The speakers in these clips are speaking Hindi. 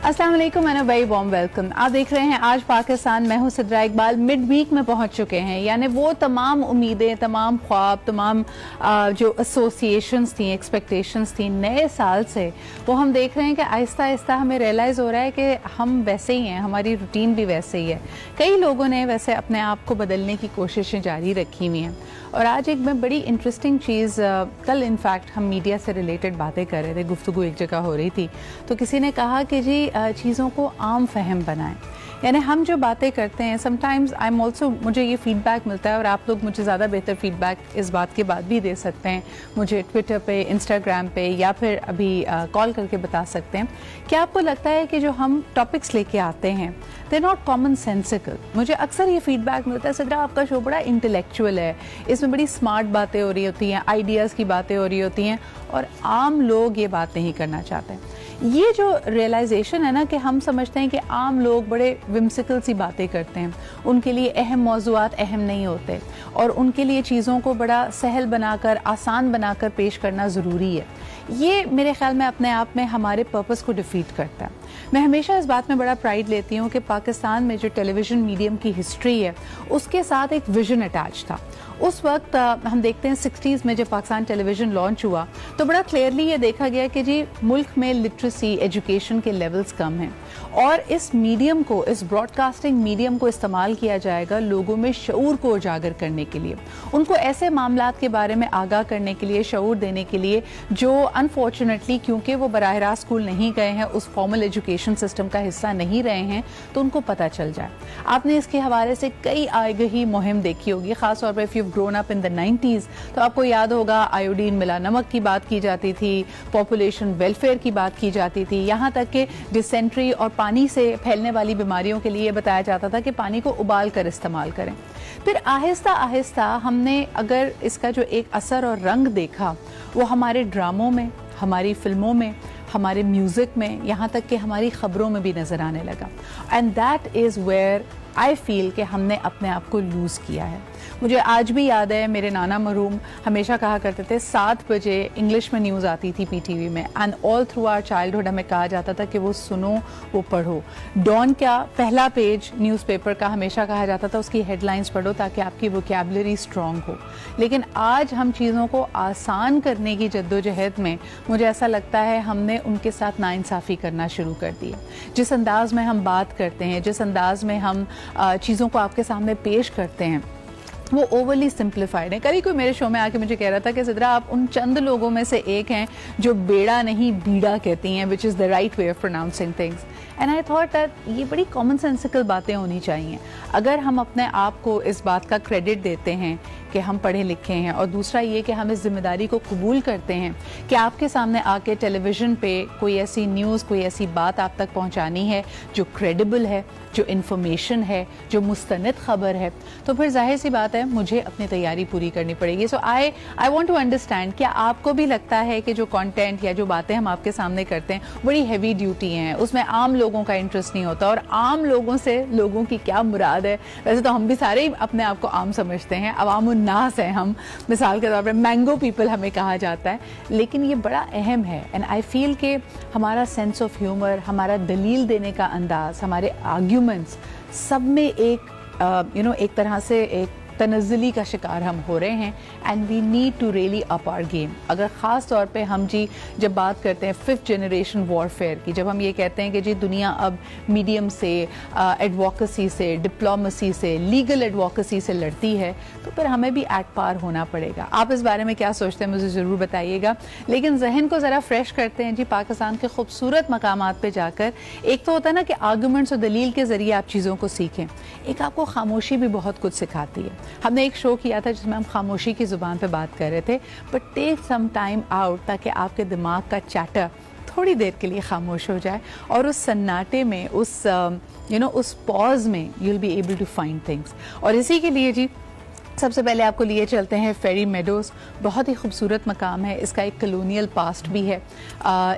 अस्सलाम वालेकुम एंड वेरी वार्म वेलकम। आप देख रहे हैं आज पाकिस्तान। मैं हूं सिद्रा इकबाल। मिड वीक में पहुंच चुके हैं, यानी वो तमाम उम्मीदें, तमाम ख्वाब, तमाम जो एसोसिएशंस थी, एक्सपेक्टेशंस थी नए साल से, वो हम देख रहे हैं कि आहिस्ता आहिस्ता हमें रियलाइज़ हो रहा है कि हम वैसे ही हैं, हमारी रूटीन भी वैसे ही है। कई लोगों ने वैसे अपने आप को बदलने की कोशिशें जारी रखी हुई हैं। और आज एक मैं बड़ी इंटरेस्टिंग चीज़, कल इनफैक्ट हम मीडिया से रिलेटेड बातें कर रहे थे, गुफ्तगू एक जगह हो रही थी, तो किसी ने कहा कि जी चीज़ों को आम फहम बनाएं। यानी हम जो बातें करते हैं, समटाइम्स आई एम ऑल्सो, मुझे ये फीडबैक मिलता है और आप लोग मुझे ज़्यादा बेहतर फीडबैक इस बात के बाद भी दे सकते हैं, मुझे ट्विटर पे, इंस्टाग्राम पे या फिर अभी कॉल करके बता सकते हैं कि आपको लगता है कि जो हम टॉपिक्स लेके आते हैं दे नॉट कॉमन सेंसिकल। मुझे अक्सर ये फीडबैक मिलता है, सिद्रा आपका शो बड़ा इंटेलेक्चुअल है, इसमें बड़ी स्मार्ट बातें हो रही होती हैं, आइडियाज़ की बातें हो रही होती हैं और आम लोग ये बात नहीं करना चाहते हैं। ये जो रियलाइजेशन है ना कि हम समझते हैं कि आम लोग बड़े विम्सिकल सी बातें करते हैं, उनके लिए अहम मौज़ूआत अहम नहीं होते और उनके लिए चीज़ों को बड़ा सहल बनाकर, आसान बनाकर पेश करना ज़रूरी है। ये मेरे ख्याल में अपने आप में हमारे पर्पस को डिफीट करता है। मैं हमेशा इस बात में बड़ा प्राइड लेती हूँ कि पाकिस्तान में जो टेलीविज़न मीडियम की हिस्ट्री है उसके साथ एक विजन अटैच था। उस वक्त हम देखते हैं 60s में जब पाकिस्तान टेलीविज़न लॉन्च हुआ तो बड़ा क्लियरली ये देखा गया कि जी मुल्क में लिटरेसी, एजुकेशन के लेवल्स कम हैं और इस मीडियम को, इस ब्रॉडकास्टिंग मीडियम को इस्तेमाल किया जाएगा लोगों में शऊर को उजागर करने के लिए, उनको ऐसे मामलात के बारे में आगाह करने के लिए, शऊर देने के लिए जो अनफॉर्चुनेटली क्योंकि वो बराह रास्त स्कूल नहीं गए हैं, उस फॉर्मल एजुकेशन सिस्टम का हिस्सा नहीं रहे हैं, तो उनको पता चल जाए। आपने इसके हवाले से कई आगही मुहिम देखी होगी, ख़ासतौर पर if you grown up in the 90s तो आपको याद होगा आयोडीन मिला नमक की बात की जाती थी, पॉपुलेशन वेलफेयर की बात की जाती थी, यहाँ तक कि डिसेंट्री और पानी से फैलने वाली बीमारियों के लिए बताया जाता था कि पानी को उबाल कर इस्तेमाल करें। फिर आहिस्ता आहिस्ता हमने अगर इसका जो एक असर और रंग देखा वो हमारे ड्रामों में, हमारी फिल्मों में, हमारे म्यूज़िक में, यहाँ तक कि हमारी ख़बरों में भी नज़र आने लगा। And that is where I feel कि हमने अपने आप को लूज़ किया है। मुझे आज भी याद है मेरे नाना मरहूम हमेशा कहा करते थे 7 बजे इंग्लिश में न्यूज़ आती थी पीटीवी में, and all through our childhood हमें कहा जाता था कि वो सुनो, वो पढ़ो। डॉन क्या पहला पेज न्यूज़पेपर का हमेशा कहा जाता था उसकी हेडलाइंस पढ़ो ताकि आपकी वोकैबुलरी स्ट्रॉन्ग हो। लेकिन आज हम चीज़ों को आसान करने की जद्दोजहद में मुझे ऐसा लगता है हमने उनके साथ नाइंसाफ़ी करना शुरू कर दी है। जिस अंदाज़ में हम बात करते हैं, जिस अंदाज़ में हम चीज़ों को आपके सामने पेश करते हैं वो ओवरली सिंप्लीफाइड है। कभी कोई मेरे शो में आके मुझे कह रहा था कि सिद्रा आप उन चंद लोगों में से एक हैं जो बेड़ा नहीं बीड़ा कहती हैं, which is the right way of pronouncing things. And I thought that ये बड़ी कॉमन सेंसिकल बातें होनी चाहिए। अगर हम अपने आप को इस बात का क्रेडिट देते हैं कि हम पढ़े लिखे हैं और दूसरा ये कि हम इस जिम्मेदारी को कबूल करते हैं कि आपके सामने आके टेलीविज़न पे कोई ऐसी न्यूज़, कोई ऐसी बात आप तक पहुंचानी है जो क्रेडिबल है, जो इन्फॉर्मेशन है, जो मुस्तनद ख़बर है, तो फिर जाहिर सी बात है मुझे अपनी तैयारी पूरी करनी पड़ेगी। सो आई वांट टू अंडरस्टैंड, क्या आपको भी लगता है कि जो कंटेंट या जो बातें हम आपके सामने करते हैं बड़ी हैवी ड्यूटी हैं, उसमें आम लोगों का इंटरेस्ट नहीं होता और आम लोगों से लोगों की क्या मुराद है? वैसे तो हम भी सारे ही अपने आप को आम समझते हैं, अवाम नास है हम, मिसाल के तौर पर मैंगो पीपल हमें कहा जाता है, लेकिन ये बड़ा अहम है। एंड आई फील कि हमारा सेंस ऑफ ह्यूमर, हमारा दलील देने का अंदाज़, हमारे आर्ग्यूमेंट्स सब में एक एक तरह से एक तनज़्ज़ुली का शिकार हम हो रहे हैं। And we need to really up our game. अगर ख़ास तौर पे हम जी जब बात करते हैं 5th जनरेशन वॉरफेयर की, जब हम ये कहते हैं कि जी दुनिया अब मीडियम से, एडवोकेसी से, डिप्लोमेसी से, लीगल एडवोकेसी से लड़ती है, तो फिर हमें भी एट पार होना पड़ेगा। आप इस बारे में क्या सोचते हैं मुझे ज़रूर बताइएगा। लेकिन जहन को ज़रा फ्रेश करते हैं जी पाकिस्तान के खूबसूरत मकामात पर जाकर। एक तो होता है ना कि आर्गूमेंट्स और दलील के ज़रिए आप चीज़ों को सीखें, एक आपको खामोशी भी बहुत कुछ सिखाती है। हमने एक शो किया था जिसमें हम खामोशी की ज़ुबान पे बात कर रहे थे, but take some time out ताकि आपके दिमाग का चैटर थोड़ी देर के लिए खामोश हो जाए और उस सन्नाटे में, उस पॉज में you will be able to find things. और इसी के लिए जी सबसे पहले आपको लिए चलते हैं फेरी मेडोज़। बहुत ही खूबसूरत मकाम है, इसका एक कलोनियल पास्ट भी है।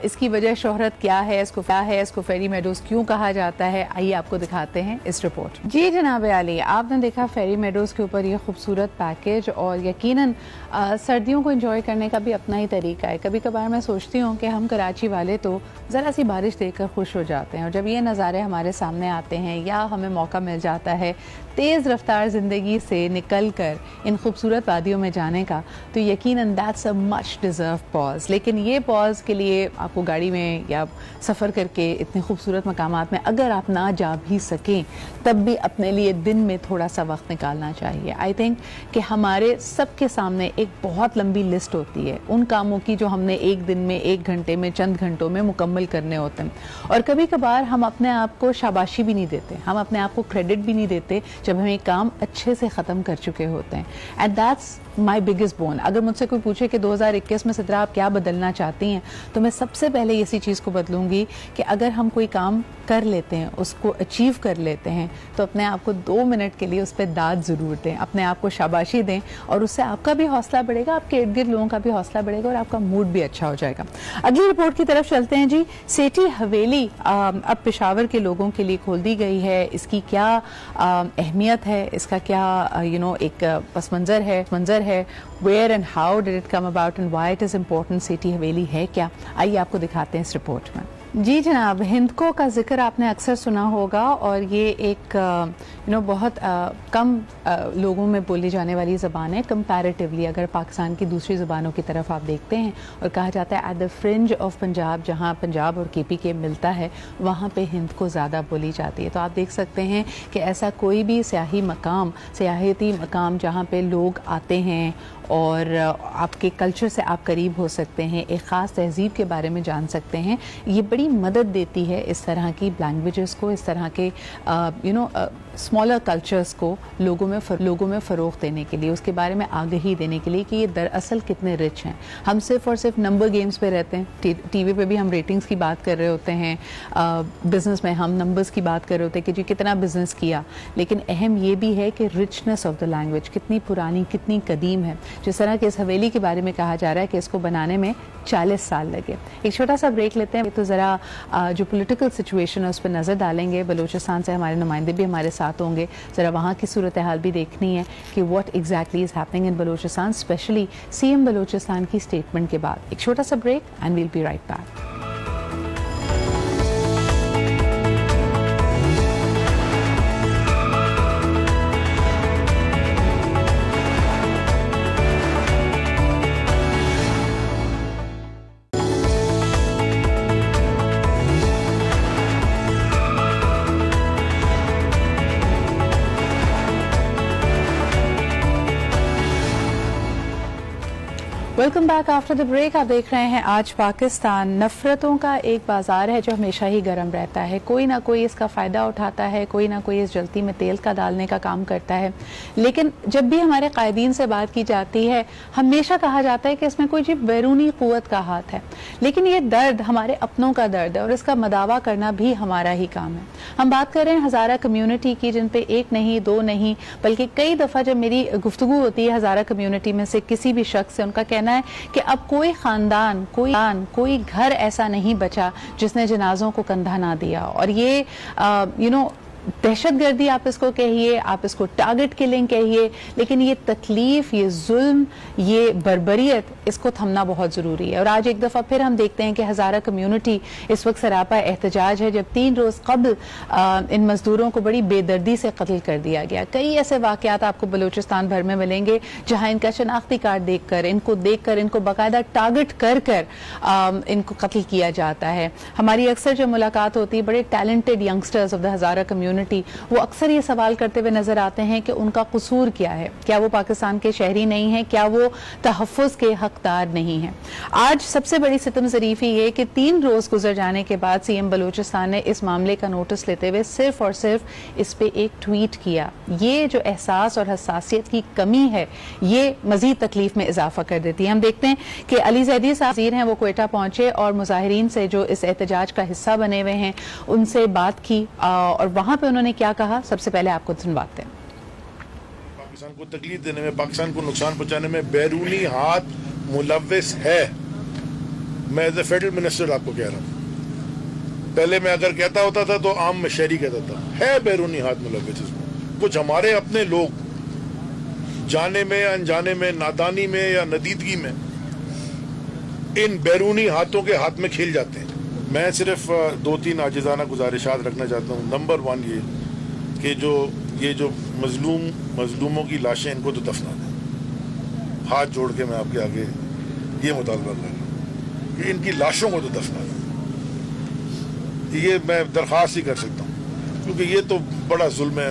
इसकी वजह शोहरत क्या है, इसको फेरी मेडोज़ क्यों कहा जाता है, आइए आपको दिखाते हैं इस रिपोर्ट। जी जनाब आली, आपने देखा फेरी मेडोज़ के ऊपर ये खूबसूरत पैकेज, और यकीनन सर्दियों को एंजॉय करने का भी अपना ही तरीका है। कभी कभार मैं सोचती हूँ कि हम कराची वाले तो ज़रा सी बारिश देखकर खुश हो जाते हैं, और जब ये नज़ारे हमारे सामने आते हैं या हमें मौका मिल जाता है तेज़ रफ्तार ज़िंदगी से निकल कर इन खूबसूरत वादियों में जाने का, तो यकीनन that's a much deserve pause. लेकिन ये पॉज के लिए आपको गाड़ी में या सफ़र करके इतने खूबसूरत मकामात में अगर आप ना जा भी सकें, तब भी अपने लिए दिन में थोड़ा सा वक्त निकालना चाहिए। आई थिंक कि हमारे सबके सामने एक बहुत लंबी लिस्ट होती है उन कामों की जो हमने एक दिन में, एक घंटे में, चंद घंटों में मुकम्मल करने होते हैं, और कभी कभार हम अपने आप को शाबाशी भी नहीं देते, हम अपने आप को क्रेडिट भी नहीं देते जब हम एक काम अच्छे से ख़त्म कर चुके होते हैं। And that's my biggest bone. अगर मुझसे कोई पूछे कि 2021 में सिद्रा आप क्या बदलना चाहती हैं, तो मैं सबसे पहले इसी चीज़ को बदलूंगी कि अगर हम कोई काम कर लेते हैं, उसको अचीव कर लेते हैं, तो अपने आप को 2 मिनट के लिए उस पर दाद ज़रूर दें, अपने आप को शाबाशी दें, और उससे आपका भी हौसला बढ़ेगा, आपके इर्द गिर्द लोगों का भी हौसला बढ़ेगा, और आपका मूड भी अच्छा हो जाएगा। अगली रिपोर्ट की तरफ चलते हैं जी। सेठी हवेली अब पेशावर के लोगों के लिए खोल दी गई है। इसकी क्या अहमियत है, इसका क्या एक पस मंज़र है, where and how did it come about and why it is important, Sethi Haveli है क्या, आइए आपको दिखाते हैं इस रिपोर्ट में। जी जनाब, हिंदको का जिक्र आपने अक्सर सुना होगा, और ये एक बहुत कम लोगों में बोली जाने वाली ज़बान है कंपैरेटिवली, अगर पाकिस्तान की दूसरी ज़बानों की तरफ आप देखते हैं। और कहा जाता है at the fringe of Punjab, जहाँ पंजाब और KPK मिलता है, वहाँ पे हिंदको ज़्यादा बोली जाती है। तो आप देख सकते हैं कि ऐसा कोई भी सियाहती मकाम जहाँ पे लोग आते हैं और आपके कल्चर से आप करीब हो सकते हैं, एक ख़ास तहज़ीब के बारे में जान सकते हैं, ये बड़ी मदद देती है इस तरह की लैंग्वेजेस को, इस तरह के स्मॉलर कल्चर्स को लोगों में फ़रोग़ देने के लिए, उसके बारे में आगाही देने के लिए कि ये दरअसल कितने रिच हैं। हम सिर्फ और सिर्फ नंबर गेम्स पे रहते हैं, TV पे भी हम रेटिंग्स की बात कर रहे होते हैं, बिज़नेस में हम नंबर्स की बात कर रहे होते हैं कि जी कितना बिज़नेस किया, लेकिन अहम ये भी है कि रिचनेस ऑफ द लैंग्वेज कितनी पुरानी, कितनी कदीम है। जिस तरह के इस हवेली के बारे में कहा जा रहा है कि इसको बनाने में 40 साल लगे। एक छोटा सा ब्रेक लेते हैं, तो ज़रा जो पॉलिटिकल सिचुएशन है उस पर नज़र डालेंगे। बलूचिस्तान से हमारे नुमाइंदे भी हमारे साथ होंगे, ज़रा वहाँ की सूरत हाल भी देखनी है कि what exactly is happening in Balochistan, specially CM Balochistan की स्टेटमेंट के बाद। एक छोटा सा break and we'll be right back. Welcome back after the break. आप देख रहे हैं आज पाकिस्तान। नफरतों का एक बाजार है जो हमेशा ही गर्म रहता है, कोई ना कोई इसका फ़ायदा उठाता है, कोई ना कोई इस जलती में तेल का डालने का काम करता है। लेकिन जब भी हमारे कायदीन से बात की जाती है, हमेशा कहा जाता है कि इसमें कोई जी बैरूनी क़ुव्वत का हाथ है, लेकिन ये दर्द हमारे अपनों का दर्द है और इसका मदावा करना भी हमारा ही काम है। हम बात कर रहे हैं हज़ारा कम्यूनिटी की, जिन पे एक नहीं, दो नहीं, बल्कि कई दफ़ा जब मेरी गुफ्तगू होती है हज़ारा कम्यूनिटी में से किसी भी शख्स से, उनका कहना है कि अब कोई खानदान, कोई घर ऐसा नहीं बचा जिसने जनाजों को कंधा ना दिया। और ये दहशतगर्दी आप इसको कहिए, आप इसको टारगेट किलिंग कहिए, लेकिन ये तकलीफ, ये जुल्म, ये बर्बरियत, इसको थमना बहुत ज़रूरी है। और आज एक दफ़ा फिर हम देखते हैं कि हज़ारा कम्यूनिटी इस वक्त सरापा एहतजाज है, जब 3 रोज़ कबल इन मज़दूरों को बड़ी बेदर्दी से कत्ल कर दिया गया। कई ऐसे वाक़यात आपको बलूचिस्तान भर में मिलेंगे जहाँ इनका शनाख्ती कार्ड देखकर, इनको बाकायदा टारगेट कर इनको कत्ल किया जाता है। हमारी अक्सर जो मुलाकात होती है बड़े talented youngsters of the Hazara community, वो अक्सर ये सवाल करते हुए नजर आते हैं कि उनका कसूर क्या है, क्या वो पाकिस्तान के शहरी नहीं है, क्या वो तहफ़्फ़ुज़ के हकदार नहीं है। आज सबसे बड़ी सितम ज़रीफ़ी ये कि 3 रोज़ गुजर जाने के बाद CM बलूचिस्तान ने इस मामले का नोटिस लेते हुए सिर्फ और सिर्फ इस पे एक ट्वीट किया। ये जो एहसास और हसासियत की कमी है, ये मज़ीद तकलीफ में इजाफा कर देती है। हम देखते हैं कि अली ज़ैदी साहब हैं, वो क्वेटा पहुंचे और मुजाहिरीन से जो इस एहतजाज का हिस्सा बने हुए हैं उनसे बात की, और वहां पे उन्होंने क्या कहा, सबसे पहले आपको सुनवाते हैं। पाकिस्तान को तकलीफ देने में, पाकिस्तान को नुकसान पहुंचाने में बैरूनी हाथ मुलव्विस है। मैं एज ए फेडरल मिनिस्टर आपको कह रहा हूं, पहले मैं अगर कहता होता था तो आम में शहरी कहता था, है बैरूनी हाथ मुलव्विस इसमें। कुछ हमारे अपने लोग जाने में, अनजाने में, नादानी में या नदीदगी में इन बैरूनी हाथों के हाथ में खेल जाते हैं। मैं सिर्फ 2-3 आजिज़ाना गुजारिशात रखना चाहता हूँ। नंबर 1 ये कि ये जो मजलूमों की लाशें, इनको तो दफना दें। हाथ जोड़ के मैं आपके आगे ये मुतालबा कर रहा हूँ कि इनकी लाशों को तो दफना दें। ये मैं दरख्वास्त ही कर सकता हूँ, क्योंकि ये तो बड़ा जुल्म है।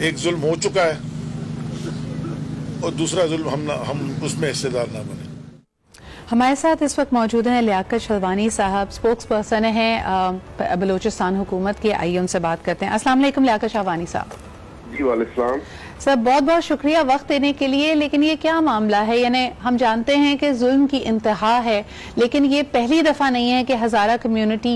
एक जुल्म हो चुका है और दूसरा जुल्म हम उसमें हिस्सेदार ना बने। हमारे साथ इस वक्त मौजूद हैं लियाकत शलवानी साहब, स्पोक्स पर्सन हैं बलूचिस्तान हुकूमत के। आइए उनसे बात करते हैं। अस्सलाम वालेकुम लियाकत शलवानी साहब। जी वालेकुम सर, बहुत बहुत शुक्रिया वक्त देने के लिए। लेकिन ये क्या मामला है? यानी हम जानते हैं कि जुल्म की इंतहा है, लेकिन ये पहली दफा नहीं है कि हज़ारा कम्युनिटी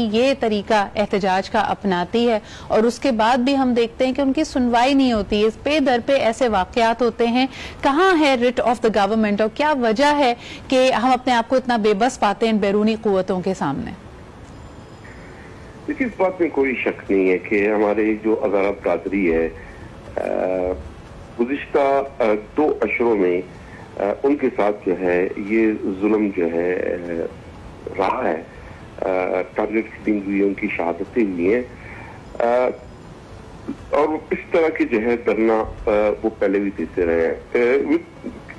ये तरीका एहतजाज का अपनाती है और उसके बाद भी हम देखते हैं कि उनकी सुनवाई नहीं होती। इस पे दर पे ऐसे वाकयात होते हैं। कहाँ है रिट ऑफ द गवर्नमेंट और क्या वजह है कि हम अपने आप को इतना बेबस पाते हैं इन बैरूनी कुव्वतों के सामने? देखिए, इस बात में कोई शक नहीं है कि हमारे जो हज़ारा बरादरी है गुज़िश्ता 2 अशरों में उनके साथ जो है ये जुल्म जो है रहा है। टारगेट किलिंग हुई, उनकी शहादतें हुई हैं और इस तरह की जो है धरना वो पहले भी देते रहे हैं,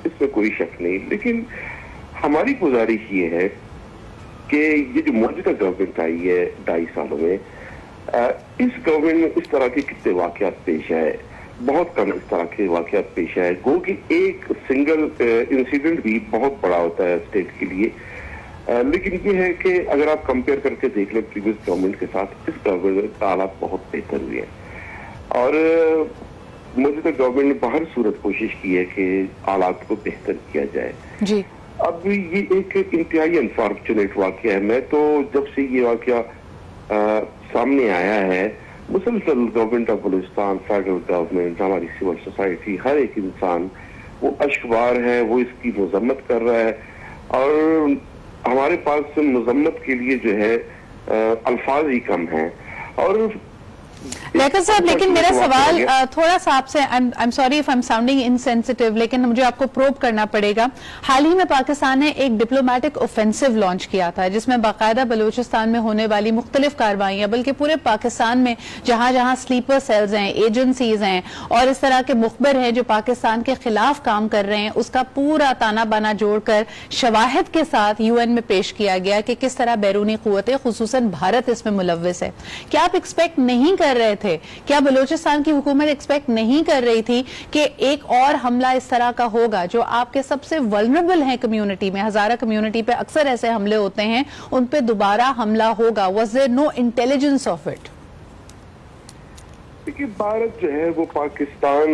इसमें कोई शक नहीं। लेकिन हमारी गुजारिश ये है कि ये जो मौजूदा गवर्नमेंट आई है 2.5 सालों में, इस गवर्नमेंट में इस तरह के कितने वाकयात पेश आए, बहुत कम इस तरह के वाकयात पेश आए। गो कि एक सिंगल इंसिडेंट भी बहुत बड़ा होता है स्टेट के लिए। लेकिन ये है कि अगर आप कंपेयर करके देख लें प्रीवियस गवर्नमेंट के साथ, इस गवर्नमेंट का हालात बहुत बेहतर हुए हैं और मौजूदा गवर्नमेंट ने बाहर सूरत कोशिश की है कि हालात को बेहतर किया जाए जी। अब ये एक इंतहाई अनफॉर्चुनेट वाकया है। मैं तो जब से ये वाकया सामने आया है, मुसलसल government of Balochistan, federal government, हमारी सिविल सोसाइटी, हर एक इंसान वो अश्कबार है, वो इसकी मजम्मत कर रहा है और हमारे पास मजम्मत के लिए जो है अल्फाज ही कम हैं। और लियाकत साहब, लेकिन मेरा सवाल थोड़ा सा आपसे, I am sorry if I am sounding insensitive, लेकिन मुझे आपको प्रोब करना पड़ेगा। हाल ही में पाकिस्तान ने एक डिप्लोमेटिक ऑफेंसिव लॉन्च किया था जिसमें बाकायदा बलूचिस्तान में होने वाली मुख्तलिफ कार्रवाइयां, बल्कि पूरे पाकिस्तान में जहां जहां स्लीपर सेल्स हैं, एजेंसीज हैं और इस तरह के मुखबिर हैं जो पाकिस्तान के खिलाफ काम कर रहे हैं, उसका पूरा ताना बाना जोड़कर शवाहिद के साथ UN में पेश किया गया कि किस तरह बैरूनी कुव्वतें, खुसूसन भारत, इसमें मुलव्विस है। क्या आप एक्सपेक्ट नहीं कर रहे थे, क्या बलूचिस्तान की हुकूमत एक्सपेक्ट नहीं कर रही थी कि एक और हमला इस तरह का होगा जो आपके सबसे वल्नरेबल हैं कम्युनिटी में, हज़ारा कम्युनिटी पे अक्सर ऐसे हमले होते हैं, उन पे दोबारा हमला होगा? Was there no intelligence of it? देखिए, भारत जो है वो पाकिस्तान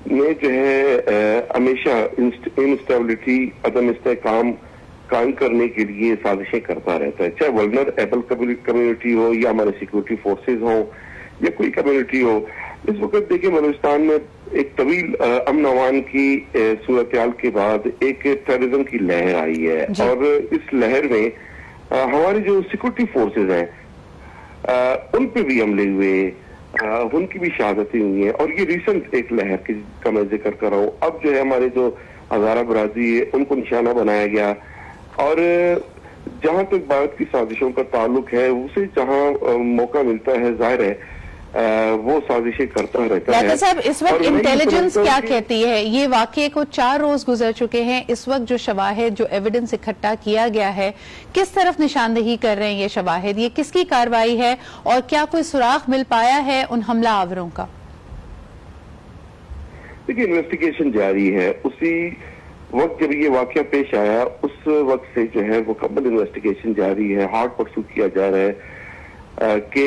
में जो है हमेशा इंस्टेबिलिटी, अदम इस्तेहकाम कायम करने के लिए साजिशें करता रहता है, चाहे वल्नरेबल कम्युनिटी हो या हमारे सिक्योरिटी फोर्सेज हो या कोई कम्युनिटी हो। इस वक्त देखिए, बलूचिस्तान में एक तवील अमन अमान की सूरत-ए-हाल के बाद एक टेररिज्म की लहर आई है और इस लहर में हमारे जो सिक्योरिटी फोर्सेज हैं उन पे भी हमले हुए, उनकी भी शहादतें हुई हैं और ये रिसेंट एक लहर का मैं जिक्र कर रहा हूँ। अब जो है हमारे जो हज़ारा बरादरी है उनको निशाना बनाया गया और जहां तक भारत की साजिशों का ताल्लुक है, उसे जहां मौका मिलता है, जाहिर है वो साजिशें करता रहता है। साहब, इस वक्त इंटेलिजेंस क्या कहती है? ये वाकये को 4 रोज गुजर चुके हैं, इस वक्त जो शवाहिद, जो एविडेंस इकट्ठा किया गया है, किस तरफ निशानदेही कर रहे हैं ये शवाहिद? ये किसकी कार्रवाई है और क्या कोई सुराग मिल पाया है उन हमला आवरों का? देखिए, इन्वेस्टिगेशन जारी है। उसी वक्त जब ये वाकया पेश आया उस वक्त से जो है वो मुकम्मल इन्वेस्टिगेशन जारी है, हार्ड परस्यू किया जा रहा है कि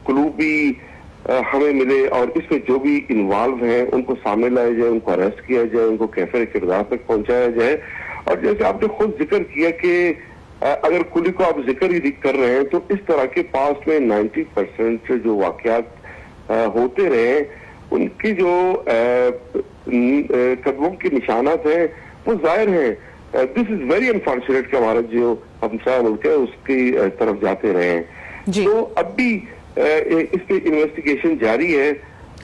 क्लू भी हमें मिले और इसमें जो भी इन्वॉल्व हैं उनको सामने लाया जाए, उनको अरेस्ट किया जाए, उनको कैफे किरदार तक पहुंचाया जाए। और जैसे आपने खुद जिक्र किया कि अगर कुली को आप जिक्र ही कर रहे हैं तो इस तरह के पास में 90% जो वाकयात होते रहे उनकी जो कदमों के निशानात हैं वो जाहिर हैं। दिस इज वेरी अनफॉर्चुनेट कि हमारा जो हमसाया मुल्क है उसकी तरफ जाते रहे हैं। तो अब भी इस पे इन्वेस्टिगेशन जारी है।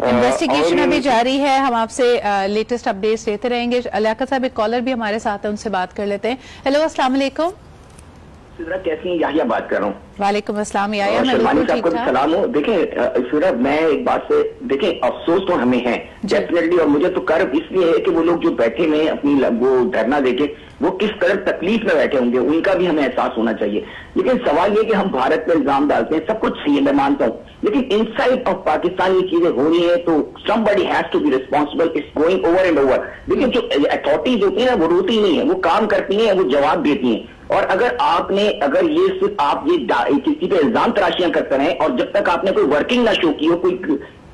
इन्वेस्टिगेशन अभी जारी है। हम आपसे लेटेस्ट अपडेट्स लेते रहेंगे। लियाकत साहब, एक कॉलर भी हमारे साथ है, उनसे बात कर लेते हैं। हेलो, अस्सलाम वालेकुम। कैसी हैं? याहिया बात कर रहा हूँ। वालेकुम अस्सलाम याहिया, मैं बिल्कुल ठीक ठाक। सलाम हो। देखें फिर मैं एक बात से देखें, अफसोस तो हमें है डेफिनेटली, और मुझे तो कर्ब इसलिए है कि वो लोग जो बैठे हुए अपनी वो धरना देके वो किस कदर तकलीफ में बैठे होंगे, उनका भी हमें एहसास होना चाहिए। लेकिन सवाल ये कि हम भारत में इल्जाम डालते हैं, सब कुछ सही है, मैं मानता हूँ, लेकिन इनसाइड ऑफ पाकिस्तान ये चीजें हो रही है तो somebody has to be responsible. It's going over and over. लेकिन जो अथॉरिटीज होती है ना वो रोती नहीं है, वो काम करती है, वो जवाब देती है। और अगर ये सिर्फ आप ये किसी पे इल्जाम तराशियां करते रहे और जब तक आपने कोई वर्किंग ना शो की हो,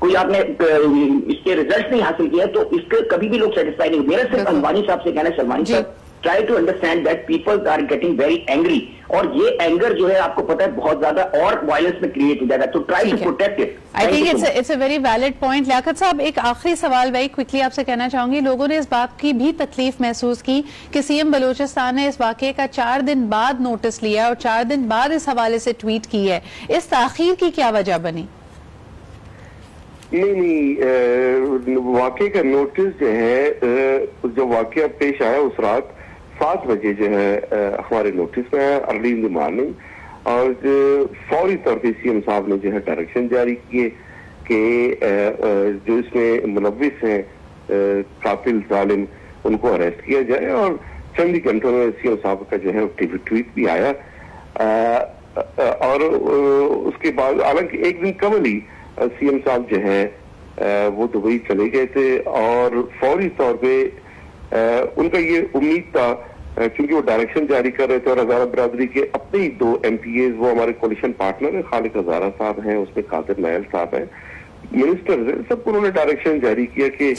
कोई आपने इसके रिजल्ट नहीं हासिल किया, तो इसके कभी भी लोग सेटिस्फाई नहीं। मेरा सिर्फ अलवानी साहब से कहना है, सलमानी साहब, try to understand that people are getting very angry, और ये एंगर जो है आपको पता है बहुत ज्यादा और वायलेंस में क्रिएट हो जाएगा। तो try to protect it. I think it's a very valid point. Liaquat साहब, एक आखिरी सवाल वेरी क्विकली आपसे कहना चाहूंगी। लोगों ने इस बात की भी तकलीफ महसूस की कि सीएम बलूचिस्तान ने इस वाकये का 4 दिन बाद नोटिस लिया और 4 दिन बाद इस हवाले से ट्वीट की है। इस ताखीर की क्या वजह बनी? नहीं, वाकये का नोटिस जो है, जो वाकया पेश आया उस रात 7 बजे जो है हमारे नोटिस में है, अर्ली इन द मॉर्निंग, और फौरी तौर पर सीएम साहब ने जो है डायरेक्शन जारी किए कि जो इसमें मुलव्विस हैं कातिल जालिम, उनको अरेस्ट किया जाए। और चंद ही घंटों में सीएम साहब का जो है ट्वीट भी आया। और उसके बाद हालांकि एक दिन कबल ही सीएम साहब जो है वो दुबई चले गए थे, और फौरी तौर पे उनका ये उम्मीद था, क्योंकि वो डायरेक्शन जारी कर रहे थे और हजारा बिरादरी के अपने ही 2 MPAs, वो हमारे कोलिशन पार्टनर है, खालिक हजारा साहब हैं, उसमें कादिर नायल साहब हैं, मिनिस्टर्स हैं, सबको उन्होंने डायरेक्शन जारी किया कि